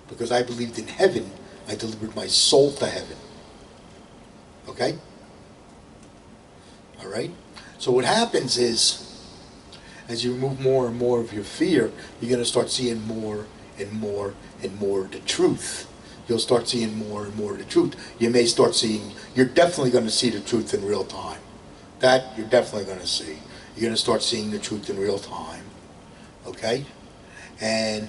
Speaker 1: Because I believed in heaven, I delivered my soul to heaven. Okay? All right? So what happens is, as you remove more and more of your fear, you're going to start seeing more and more and more of the truth. You'll start seeing more and more of the truth. You may start seeing, you're definitely going to see the truth in real time. That you're definitely going to see. You're going to start seeing the truth in real time. Okay? And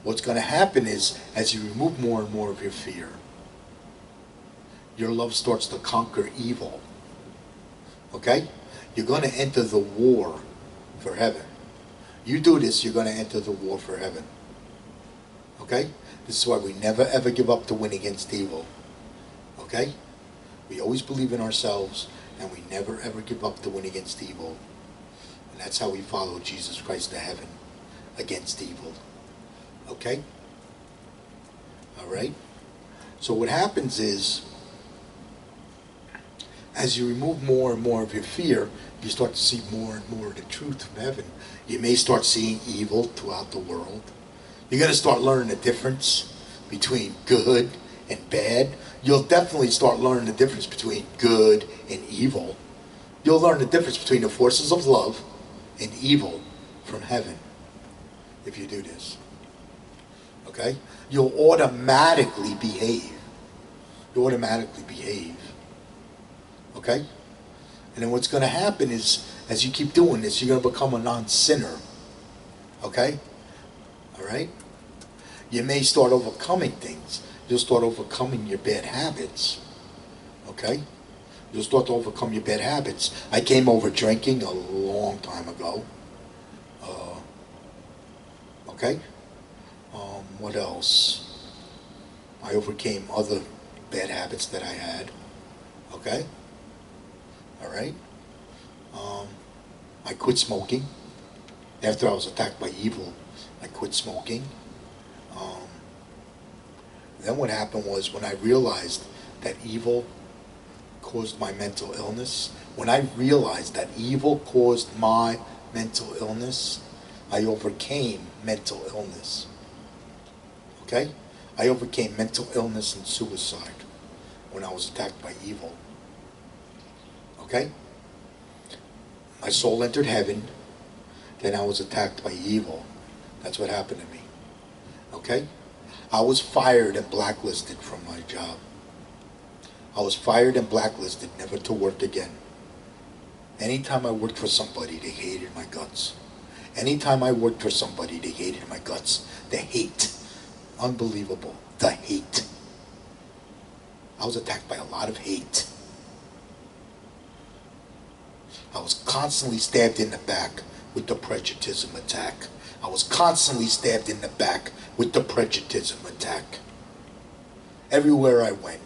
Speaker 1: what's going to happen is, as you remove more and more of your fear, your love starts to conquer evil. Okay? You're going to enter the war for heaven. You do this, you're going to enter the war for heaven. Okay? This is why we never ever give up to win against evil. Okay? We always believe in ourselves, and we never ever give up to win against evil. And that's how we follow Jesus Christ to heaven, against evil. Okay? Alright? So what happens is, as you remove more and more of your fear, you start to see more and more of the truth from heaven. You may start seeing evil throughout the world. You're going to start learning the difference between good and bad. You'll definitely start learning the difference between good and evil. You'll learn the difference between the forces of love and evil from heaven if you do this. Okay? You'll automatically behave. You automatically behave. Okay? And then what's going to happen is, as you keep doing this, you're going to become a non-sinner. Okay? All right? You may start overcoming things. You'll start overcoming your bad habits. Okay? You'll start to overcome your bad habits. I came over drinking a long time ago. Okay? What else? I overcame other bad habits that I had. Okay? All right? I quit smoking. After I was attacked by evil, I quit smoking. Then what happened was, when I realized that evil caused my mental illness, when I realized that evil caused my mental illness, I overcame mental illness. Okay? I overcame mental illness and suicide when I was attacked by evil. Okay? My soul entered heaven, then I was attacked by evil. That's what happened to me. Okay? I was fired and blacklisted from my job. I was fired and blacklisted, never to work again. Anytime I worked for somebody, they hated my guts. Anytime I worked for somebody, they hated my guts. The hate. Unbelievable. The hate. I was attacked by a lot of hate. I was constantly stabbed in the back with the prejudice attack. I was constantly stabbed in the back with the prejudice attack. Everywhere I went.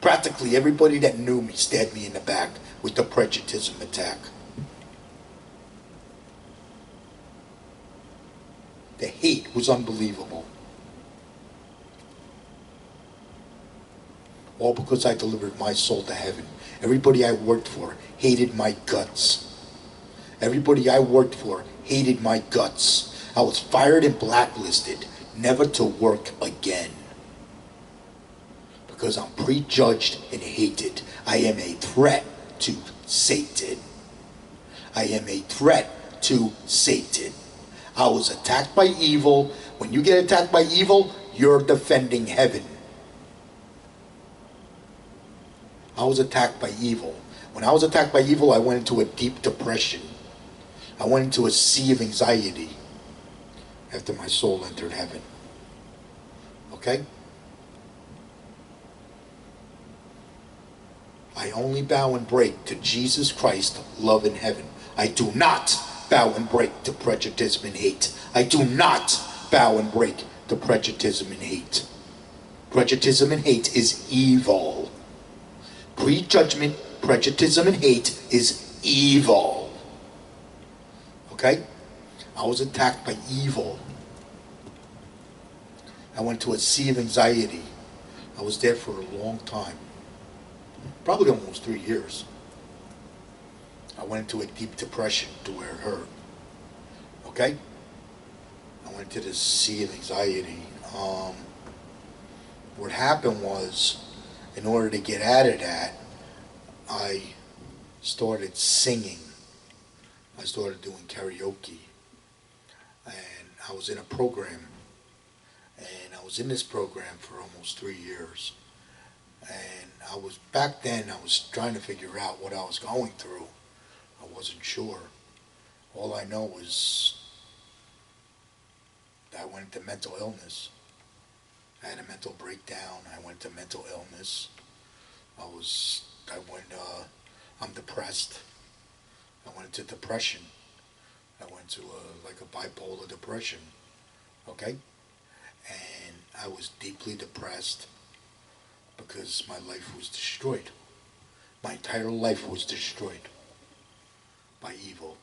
Speaker 1: Practically everybody that knew me stabbed me in the back with the prejudice attack. The hate was unbelievable. All because I delivered my soul to heaven. Everybody I worked for hated my guts. Everybody I worked for hated my guts. I was fired and blacklisted, never to work again. Because I'm prejudged and hated. I am a threat to Satan. I am a threat to Satan. I was attacked by evil. When you get attacked by evil, you're defending heaven. I was attacked by evil. When I was attacked by evil, I went into a deep depression. I went into a sea of anxiety after my soul entered heaven. Okay? I only bow and break to Jesus Christ, love in heaven. I do not bow and break to prejudice and hate. I do not bow and break to prejudice and hate. Prejudice and hate is evil. Prejudgment, prejudice and hate is evil. Okay? I was attacked by evil. I went to a sea of anxiety. I was there for a long time. Probably almost 3 years. I went into a deep depression to where it hurt. Okay? I went to this sea of anxiety. What happened was, in order to get out of that, I started singing. I started doing karaoke. And I was in a program. And I was in this program for almost 3 years. And back then I was trying to figure out what I was going through. I wasn't sure. All I know was I went into mental illness. I had a mental breakdown. I went to mental illness. I'm depressed. I went into depression. I went to like a bipolar depression. Okay? And I was deeply depressed because my life was destroyed. My entire life was destroyed by evil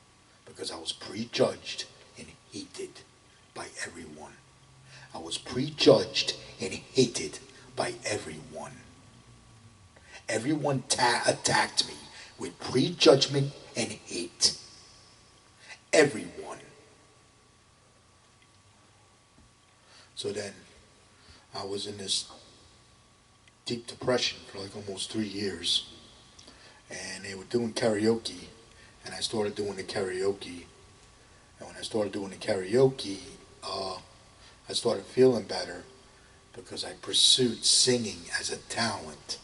Speaker 1: because I was prejudged and hated by everyone. I was prejudged and hated by everyone. Everyone attacked me with prejudgment and hate. Everyone. So then I was in this deep depression for like almost 3 years. And they were doing karaoke, and I started doing the karaoke. And when I started doing the karaoke, I started feeling better because I pursued singing as a talent.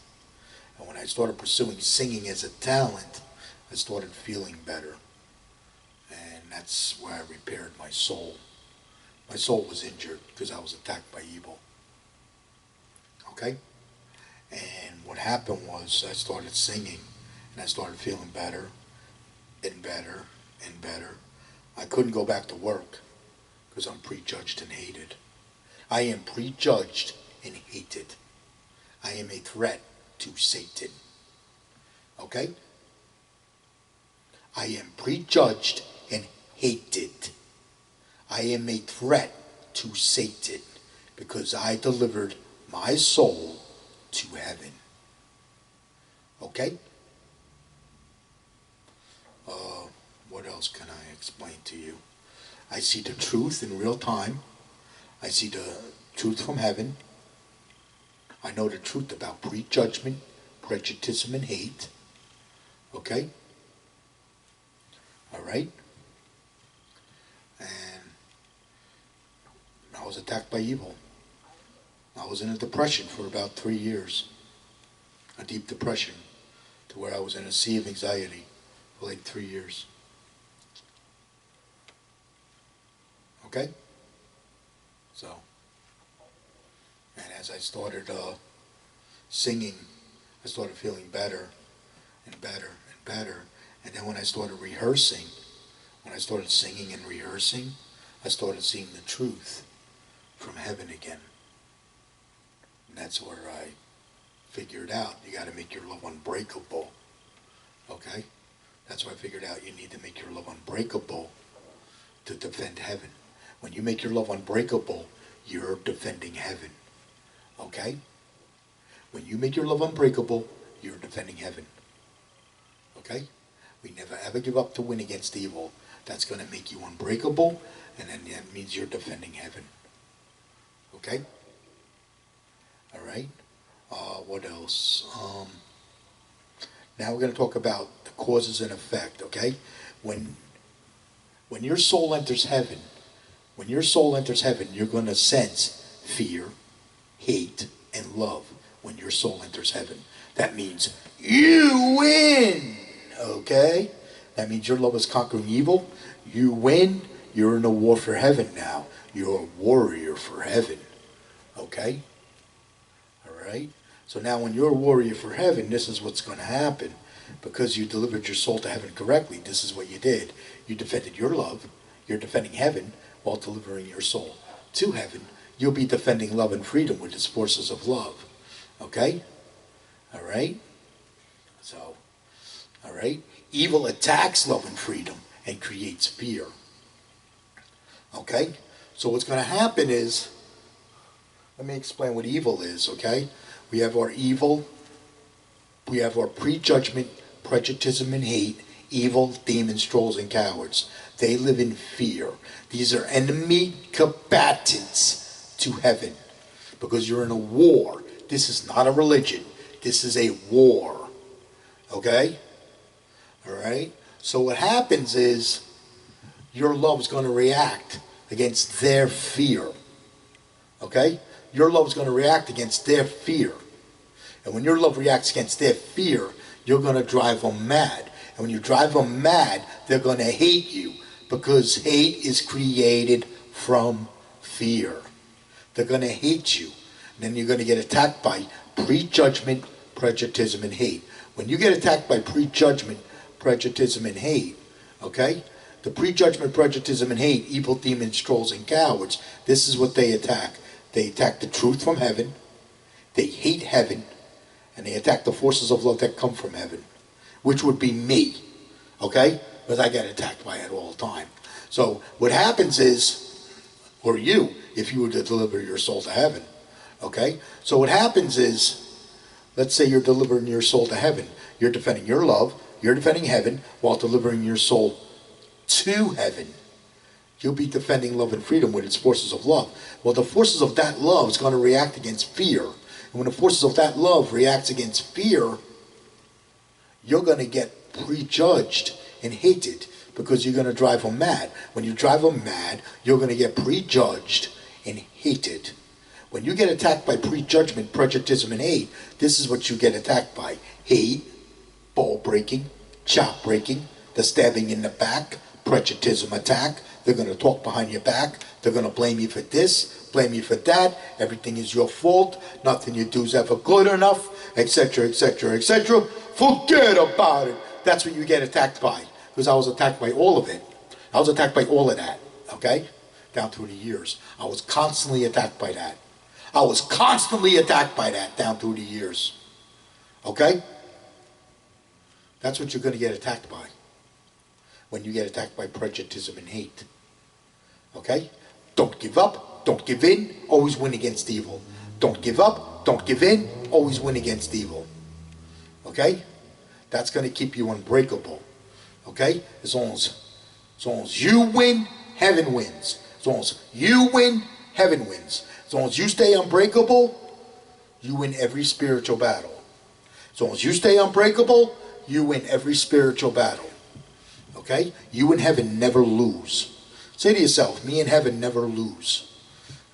Speaker 1: And when I started pursuing singing as a talent, I started feeling better. And that's where I repaired my soul. My soul was injured because I was attacked by evil. Okay? And what happened was I started singing and I started feeling better and better and better. I couldn't go back to work because I'm prejudged and hated. I am prejudged and hated. I am a threat to Satan. Okay? I am prejudged and hated. I am a threat to Satan because I delivered my soul to heaven. Okay? What else can I explain to you? I see the truth in real time. I see the truth from heaven. I know the truth about prejudgment, prejudice, and hate. Okay? Alright? And I was attacked by evil. I was in a depression for about 3 years. A deep depression to where I was in a sea of anxiety for like 3 years. Okay? So, and as I started singing, I started feeling better and better and better. And then when I started rehearsing, when I started singing and rehearsing, I started seeing the truth from heaven again. And that's where I figured out you got to make your love unbreakable. Okay? That's where I figured out you need to make your love unbreakable to defend heaven. When you make your love unbreakable, you're defending heaven. Okay? When you make your love unbreakable, you're defending heaven. Okay? We never ever give up to win against evil. That's going to make you unbreakable, and then that means you're defending heaven. Okay? Alright? What else? Now we're going to talk about the causes and effect, okay? When your soul enters heaven, you're going to sense fear, hate, and love when your soul enters heaven. That means you win, okay? That means your love is conquering evil. You win. You're in a war for heaven now. You're a warrior for heaven, okay? All right? So now when you're a warrior for heaven, this is what's going to happen. Because you delivered your soul to heaven correctly, this is what you did. You defended your love. You're defending heaven while delivering your soul to heaven. You'll be defending love and freedom with its forces of love. Okay? All right? So, all right? Evil attacks love and freedom and creates fear. Okay? So what's going to happen is, let me explain what evil is, okay? We have our evil, we have our prejudgment, prejudice, and hate, evil, demons, trolls, and cowards. They live in fear. These are enemy combatants to heaven because you're in a war. This is not a religion. This is a war. Okay? All right? So what happens is your love is going to react against their fear. Okay? Your love is going to react against their fear. And when your love reacts against their fear, you're going to drive them mad. And when you drive them mad, they're going to hate you because hate is created from fear. They're going to hate you. And then you're going to get attacked by prejudgment, prejudice, and hate. When you get attacked by prejudgment, prejudice, and hate, okay? The prejudgment, prejudice, and hate, evil demons, trolls, and cowards, this is what they attack. They attack the truth from heaven. They hate heaven. And they attack the forces of love that come from heaven, which would be me, okay? Because I get attacked by it all the time. So what happens is, or you, if you were to deliver your soul to heaven, okay? So what happens is, let's say you're delivering your soul to heaven. You're defending your love. You're defending heaven while delivering your soul to heaven. You'll be defending love and freedom with its forces of love. Well, the forces of that love is going to react against fear. And when the forces of that love reacts against fear, you're going to get prejudged and hated because you're going to drive them mad. When you drive them mad, you're going to get prejudged and hated. When you get attacked by prejudgment, prejudice, and hate, this is what you get attacked by. Hate, ball breaking, chop breaking, the stabbing in the back, prejudice attack. They're going to talk behind your back. They're going to blame you for this, blame you for that. Everything is your fault. Nothing you do is ever good enough, etc., etc., etc. Forget about it. That's what you get attacked by. Because I was attacked by all of it. I was attacked by all of that, okay? Down through the years. I was constantly attacked by that. I was constantly attacked by that down through the years. Okay? That's what you're going to get attacked by. When you get attacked by prejudice and hate. Okay? Don't give up. Don't give in. Always win against evil. Don't give up. Don't give in. Always win against evil. Okay? That's going to keep you unbreakable. Okay? As long as you win, heaven wins. As long as you win, heaven wins. As long as you stay unbreakable, you win every spiritual battle. As long as you stay unbreakable, you win every spiritual battle. Okay? You in heaven never lose. Say to yourself, me in heaven never lose.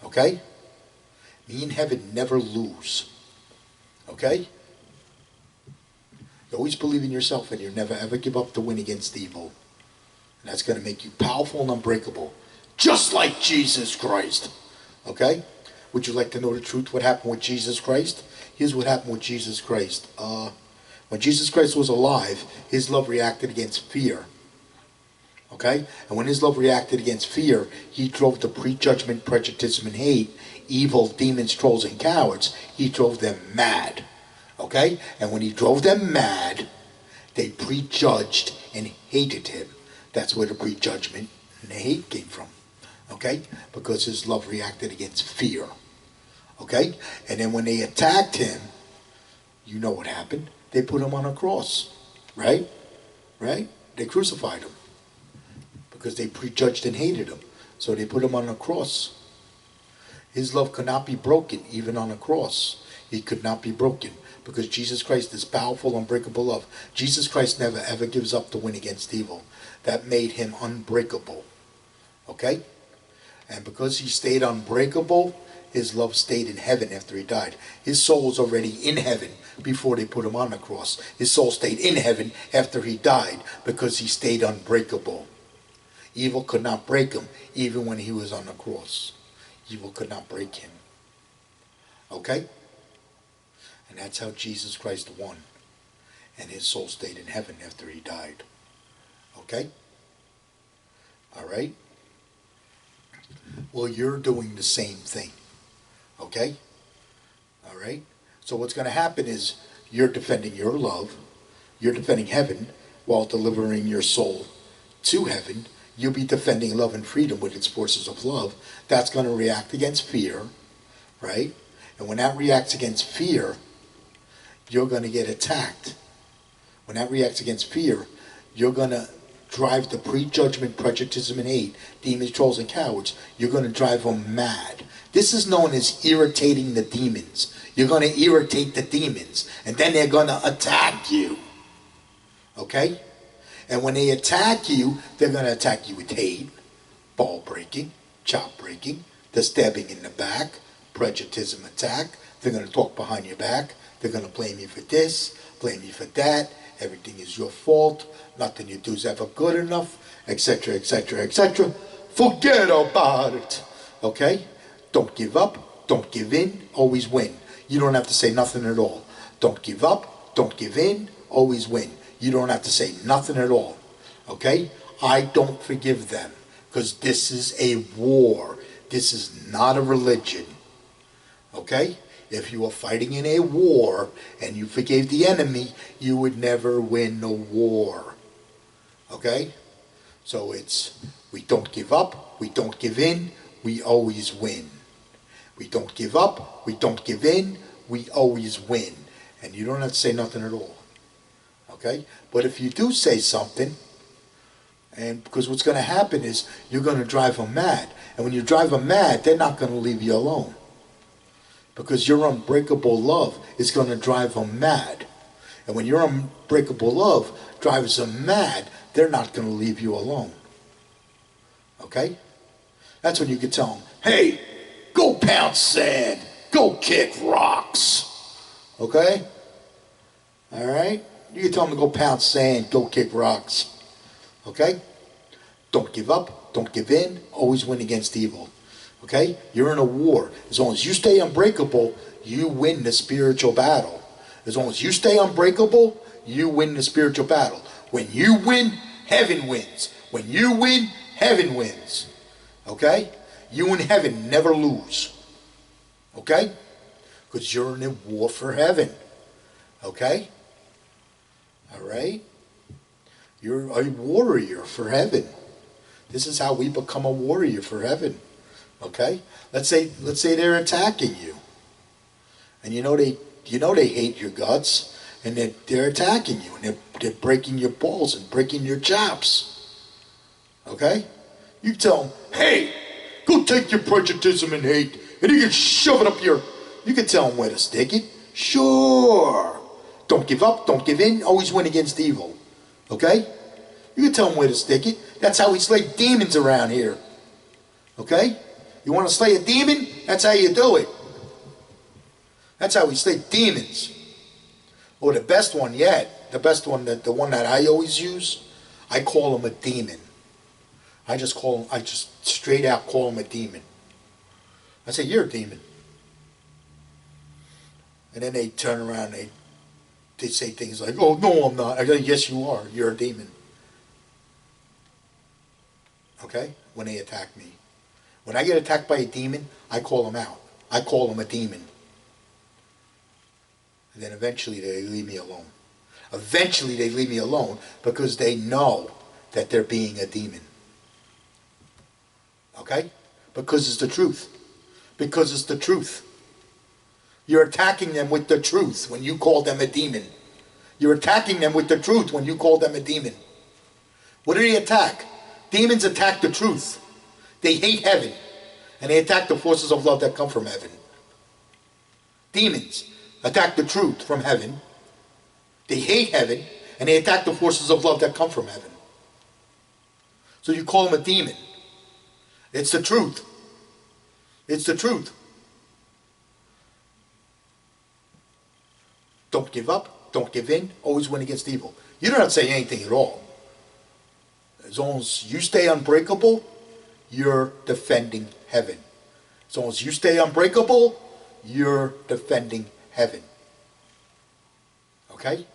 Speaker 1: Okay? Me in heaven never lose. Okay? You always believe in yourself and you never ever give up to win against evil. And that's going to make you powerful and unbreakable. Just like Jesus Christ. Okay? Would you like to know the truth? What happened with Jesus Christ? Here's what happened with Jesus Christ. When Jesus Christ was alive, his love reacted against fear. Okay? And when his love reacted against fear, he drove the prejudgment, prejudice, and hate, evil, demons, trolls, and cowards, he drove them mad. Okay? And when he drove them mad, they prejudged and hated him. That's where the prejudgment and the hate came from. Okay? Because his love reacted against fear. Okay? And then when they attacked him, you know what happened. They put him on a cross. Right? Right? They crucified him. Because they prejudged and hated him. So they put him on a cross. His love could not be broken, even on a cross. It could not be broken. Because Jesus Christ is powerful, unbreakable love. Jesus Christ never ever gives up to win against evil. That made him unbreakable. Okay? And because he stayed unbreakable, his love stayed in heaven after he died. His soul was already in heaven before they put him on the cross. His soul stayed in heaven after he died because he stayed unbreakable. Evil could not break him even when he was on the cross. Evil could not break him. Okay? And that's how Jesus Christ won. And his soul stayed in heaven after he died. Okay? All right? Well, you're doing the same thing. Okay? All right? So what's going to happen is you're defending your love. You're defending heaven while delivering your soul to heaven. You'll be defending love and freedom with its forces of love. That's going to react against fear. Right? And when that reacts against fear, you're going to get attacked. When that reacts against fear, you're going to drive the prejudgment, prejudice, and hate, demons, trolls, and cowards. You're going to drive them mad. This is known as irritating the demons. You're going to irritate the demons, and then they're going to attack you. Okay? And when they attack you, they're going to attack you with hate, ball breaking, chop breaking, the stabbing in the back, prejudice attack. They're going to talk behind your back. They're going to blame you for this, blame you for that. Everything is your fault. Nothing you do is ever good enough, etc., etc., etc. Forget about it. Okay? Don't give up. Don't give in. Always win. You don't have to say nothing at all. Don't give up. Don't give in. Always win. You don't have to say nothing at all. Okay? I don't forgive them because this is a war. This is not a religion. Okay? If you were fighting in a war and you forgave the enemy, you would never win a war. Okay? So it's, we don't give up, we don't give in, we always win. We don't give up, we don't give in, we always win. And you don't have to say nothing at all. Okay? But if you do say something, and because what's going to happen is you're going to drive them mad. And when you drive them mad, they're not going to leave you alone. Because your unbreakable love is going to drive them mad. And when your unbreakable love drives them mad, they're not going to leave you alone. Okay? That's when you can tell them, hey, go pound sand. go kick rocks. Okay? All right? You can tell them to go pound sand, go kick rocks. Okay? Don't give up, don't give in, always win against evil. Okay? You're in a war. As long as you stay unbreakable, you win the spiritual battle. As long as you stay unbreakable, you win the spiritual battle. When you win, heaven wins. When you win, heaven wins. Okay? You in heaven never lose. Okay? Because you're in a war for heaven. Okay? All right? You're a warrior for heaven. This is how we become a warrior for heaven. Okay? Let's say they're attacking you. And you know they hate your guts, and they're attacking you, and they're breaking your balls and breaking your chops. Okay? You tell them, hey, go take your prejudice and hate, and you can shove it up your... You can tell them where to stick it. Sure. Don't give up, don't give in, always win against evil. Okay? You can tell them where to stick it. That's how we slay demons around here. Okay? You want to slay a demon? That's how you do it. That's how we slay demons. Or the best one yet, the one that I always use, I call him a demon. I just straight out call him a demon. I say, you're a demon. And then they turn around and they say things like, oh, no, I'm not. I go, yes, you are. You're a demon. Okay? When they attack me. When I get attacked by a demon, I call him out. I call him a demon. And then eventually they leave me alone. Eventually they leave me alone because they know that they're being a demon. Okay? Because it's the truth. Because it's the truth. You're attacking them with the truth when you call them a demon. You're attacking them with the truth when you call them a demon. What do they attack? Demons attack the truth. They hate heaven. And they attack the forces of love that come from heaven. Demons attack the truth from heaven. They hate heaven. And they attack the forces of love that come from heaven. So you call them a demon. It's the truth. It's the truth. Don't give up. Don't give in. Always win against evil. You don't have to say anything at all. As long as you stay unbreakable, you're defending heaven. As long as you stay unbreakable, you're defending heaven. Okay?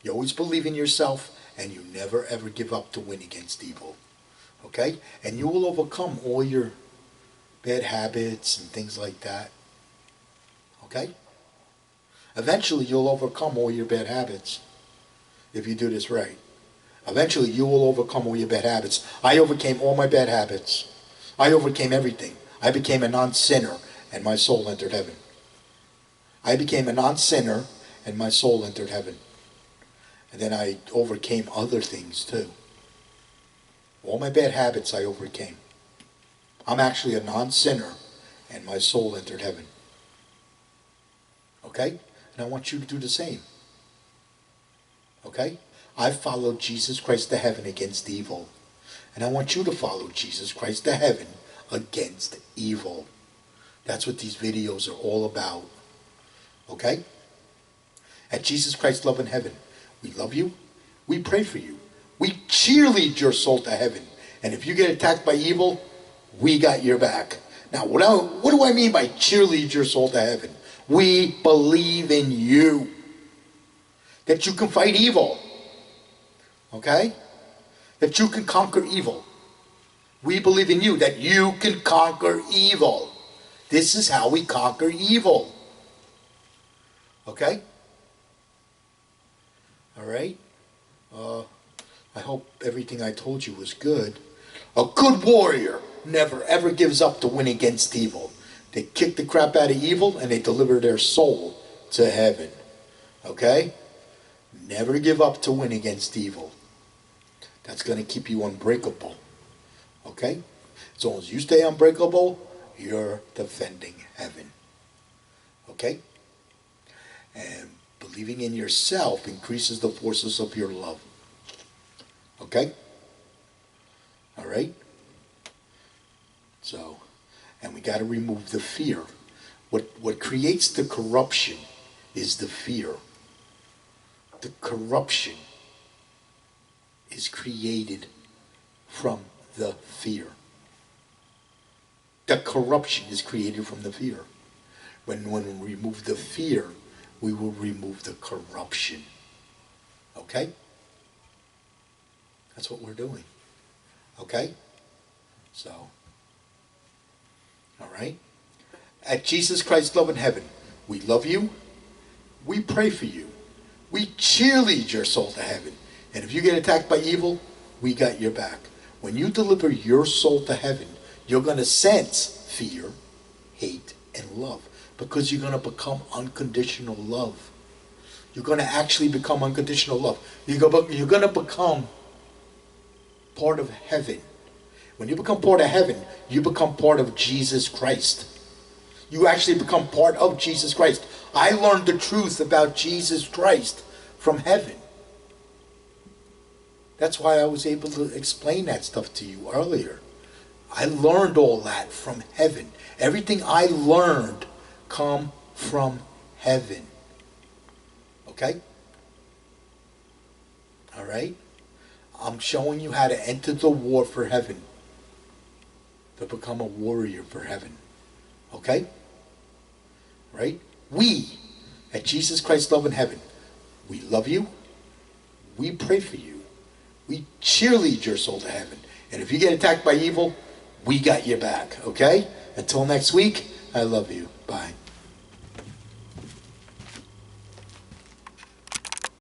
Speaker 1: You always believe in yourself, and you never ever give up to win against evil. Okay? And you will overcome all your bad habits and things like that. Okay? Eventually you'll overcome all your bad habits if you do this right. Eventually you will overcome all your bad habits. I overcame all my bad habits. I overcame everything. I became a non-sinner and my soul entered heaven. I became a non-sinner and my soul entered heaven. And then I overcame other things too. All my bad habits I overcame. I'm actually a non-sinner and my soul entered heaven. Okay? And I want you to do the same. Okay? I followed Jesus Christ to heaven against evil. And I want you to follow Jesus Christ to heaven against evil. That's what these videos are all about. Okay? At Jesus Christ Love in Heaven, we love you. We pray for you. We cheerlead your soul to heaven. And if you get attacked by evil, we got your back. Now, what do I mean by cheerlead your soul to heaven? We believe in you. That you can fight evil. Okay? That you can conquer evil. We believe in you, that you can conquer evil. This is how we conquer evil. Okay? Alright? I hope everything I told you was good. A good warrior never ever gives up to win against evil. They kick the crap out of evil and they deliver their soul to heaven. Okay? Never give up to win against evil. That's going to keep you unbreakable. Okay? As long as you stay unbreakable, you're defending heaven. Okay? And believing in yourself increases the forces of your love. Okay? Alright? So, and we got to remove the fear. What creates the corruption is the fear. The corruption is created from the fear. The corruption is created from the fear. When we remove the fear, we will remove the corruption. Okay? That's what we're doing. Okay? So, all right? At Jesus Christ's love in heaven, we love you, we pray for you, we cheerlead your soul to heaven. And if you get attacked by evil, we got your back. When you deliver your soul to heaven, you're going to sense fear, hate, and love. Because you're going to become unconditional love. You're going to actually become unconditional love. You're going to become part of heaven. When you become part of heaven, you become part of Jesus Christ. You actually become part of Jesus Christ. I learned the truth about Jesus Christ from heaven. That's why I was able to explain that stuff to you earlier. I learned all that from heaven. Everything I learned come from heaven. Okay? All right? I'm showing you how to enter the war for heaven. To become a warrior for heaven. Okay? Right? We, at Jesus Christ's love in heaven, we love you. We pray for you. We cheerlead your soul to heaven. And if you get attacked by evil, we got your back. Okay? Until next week, I love you. Bye.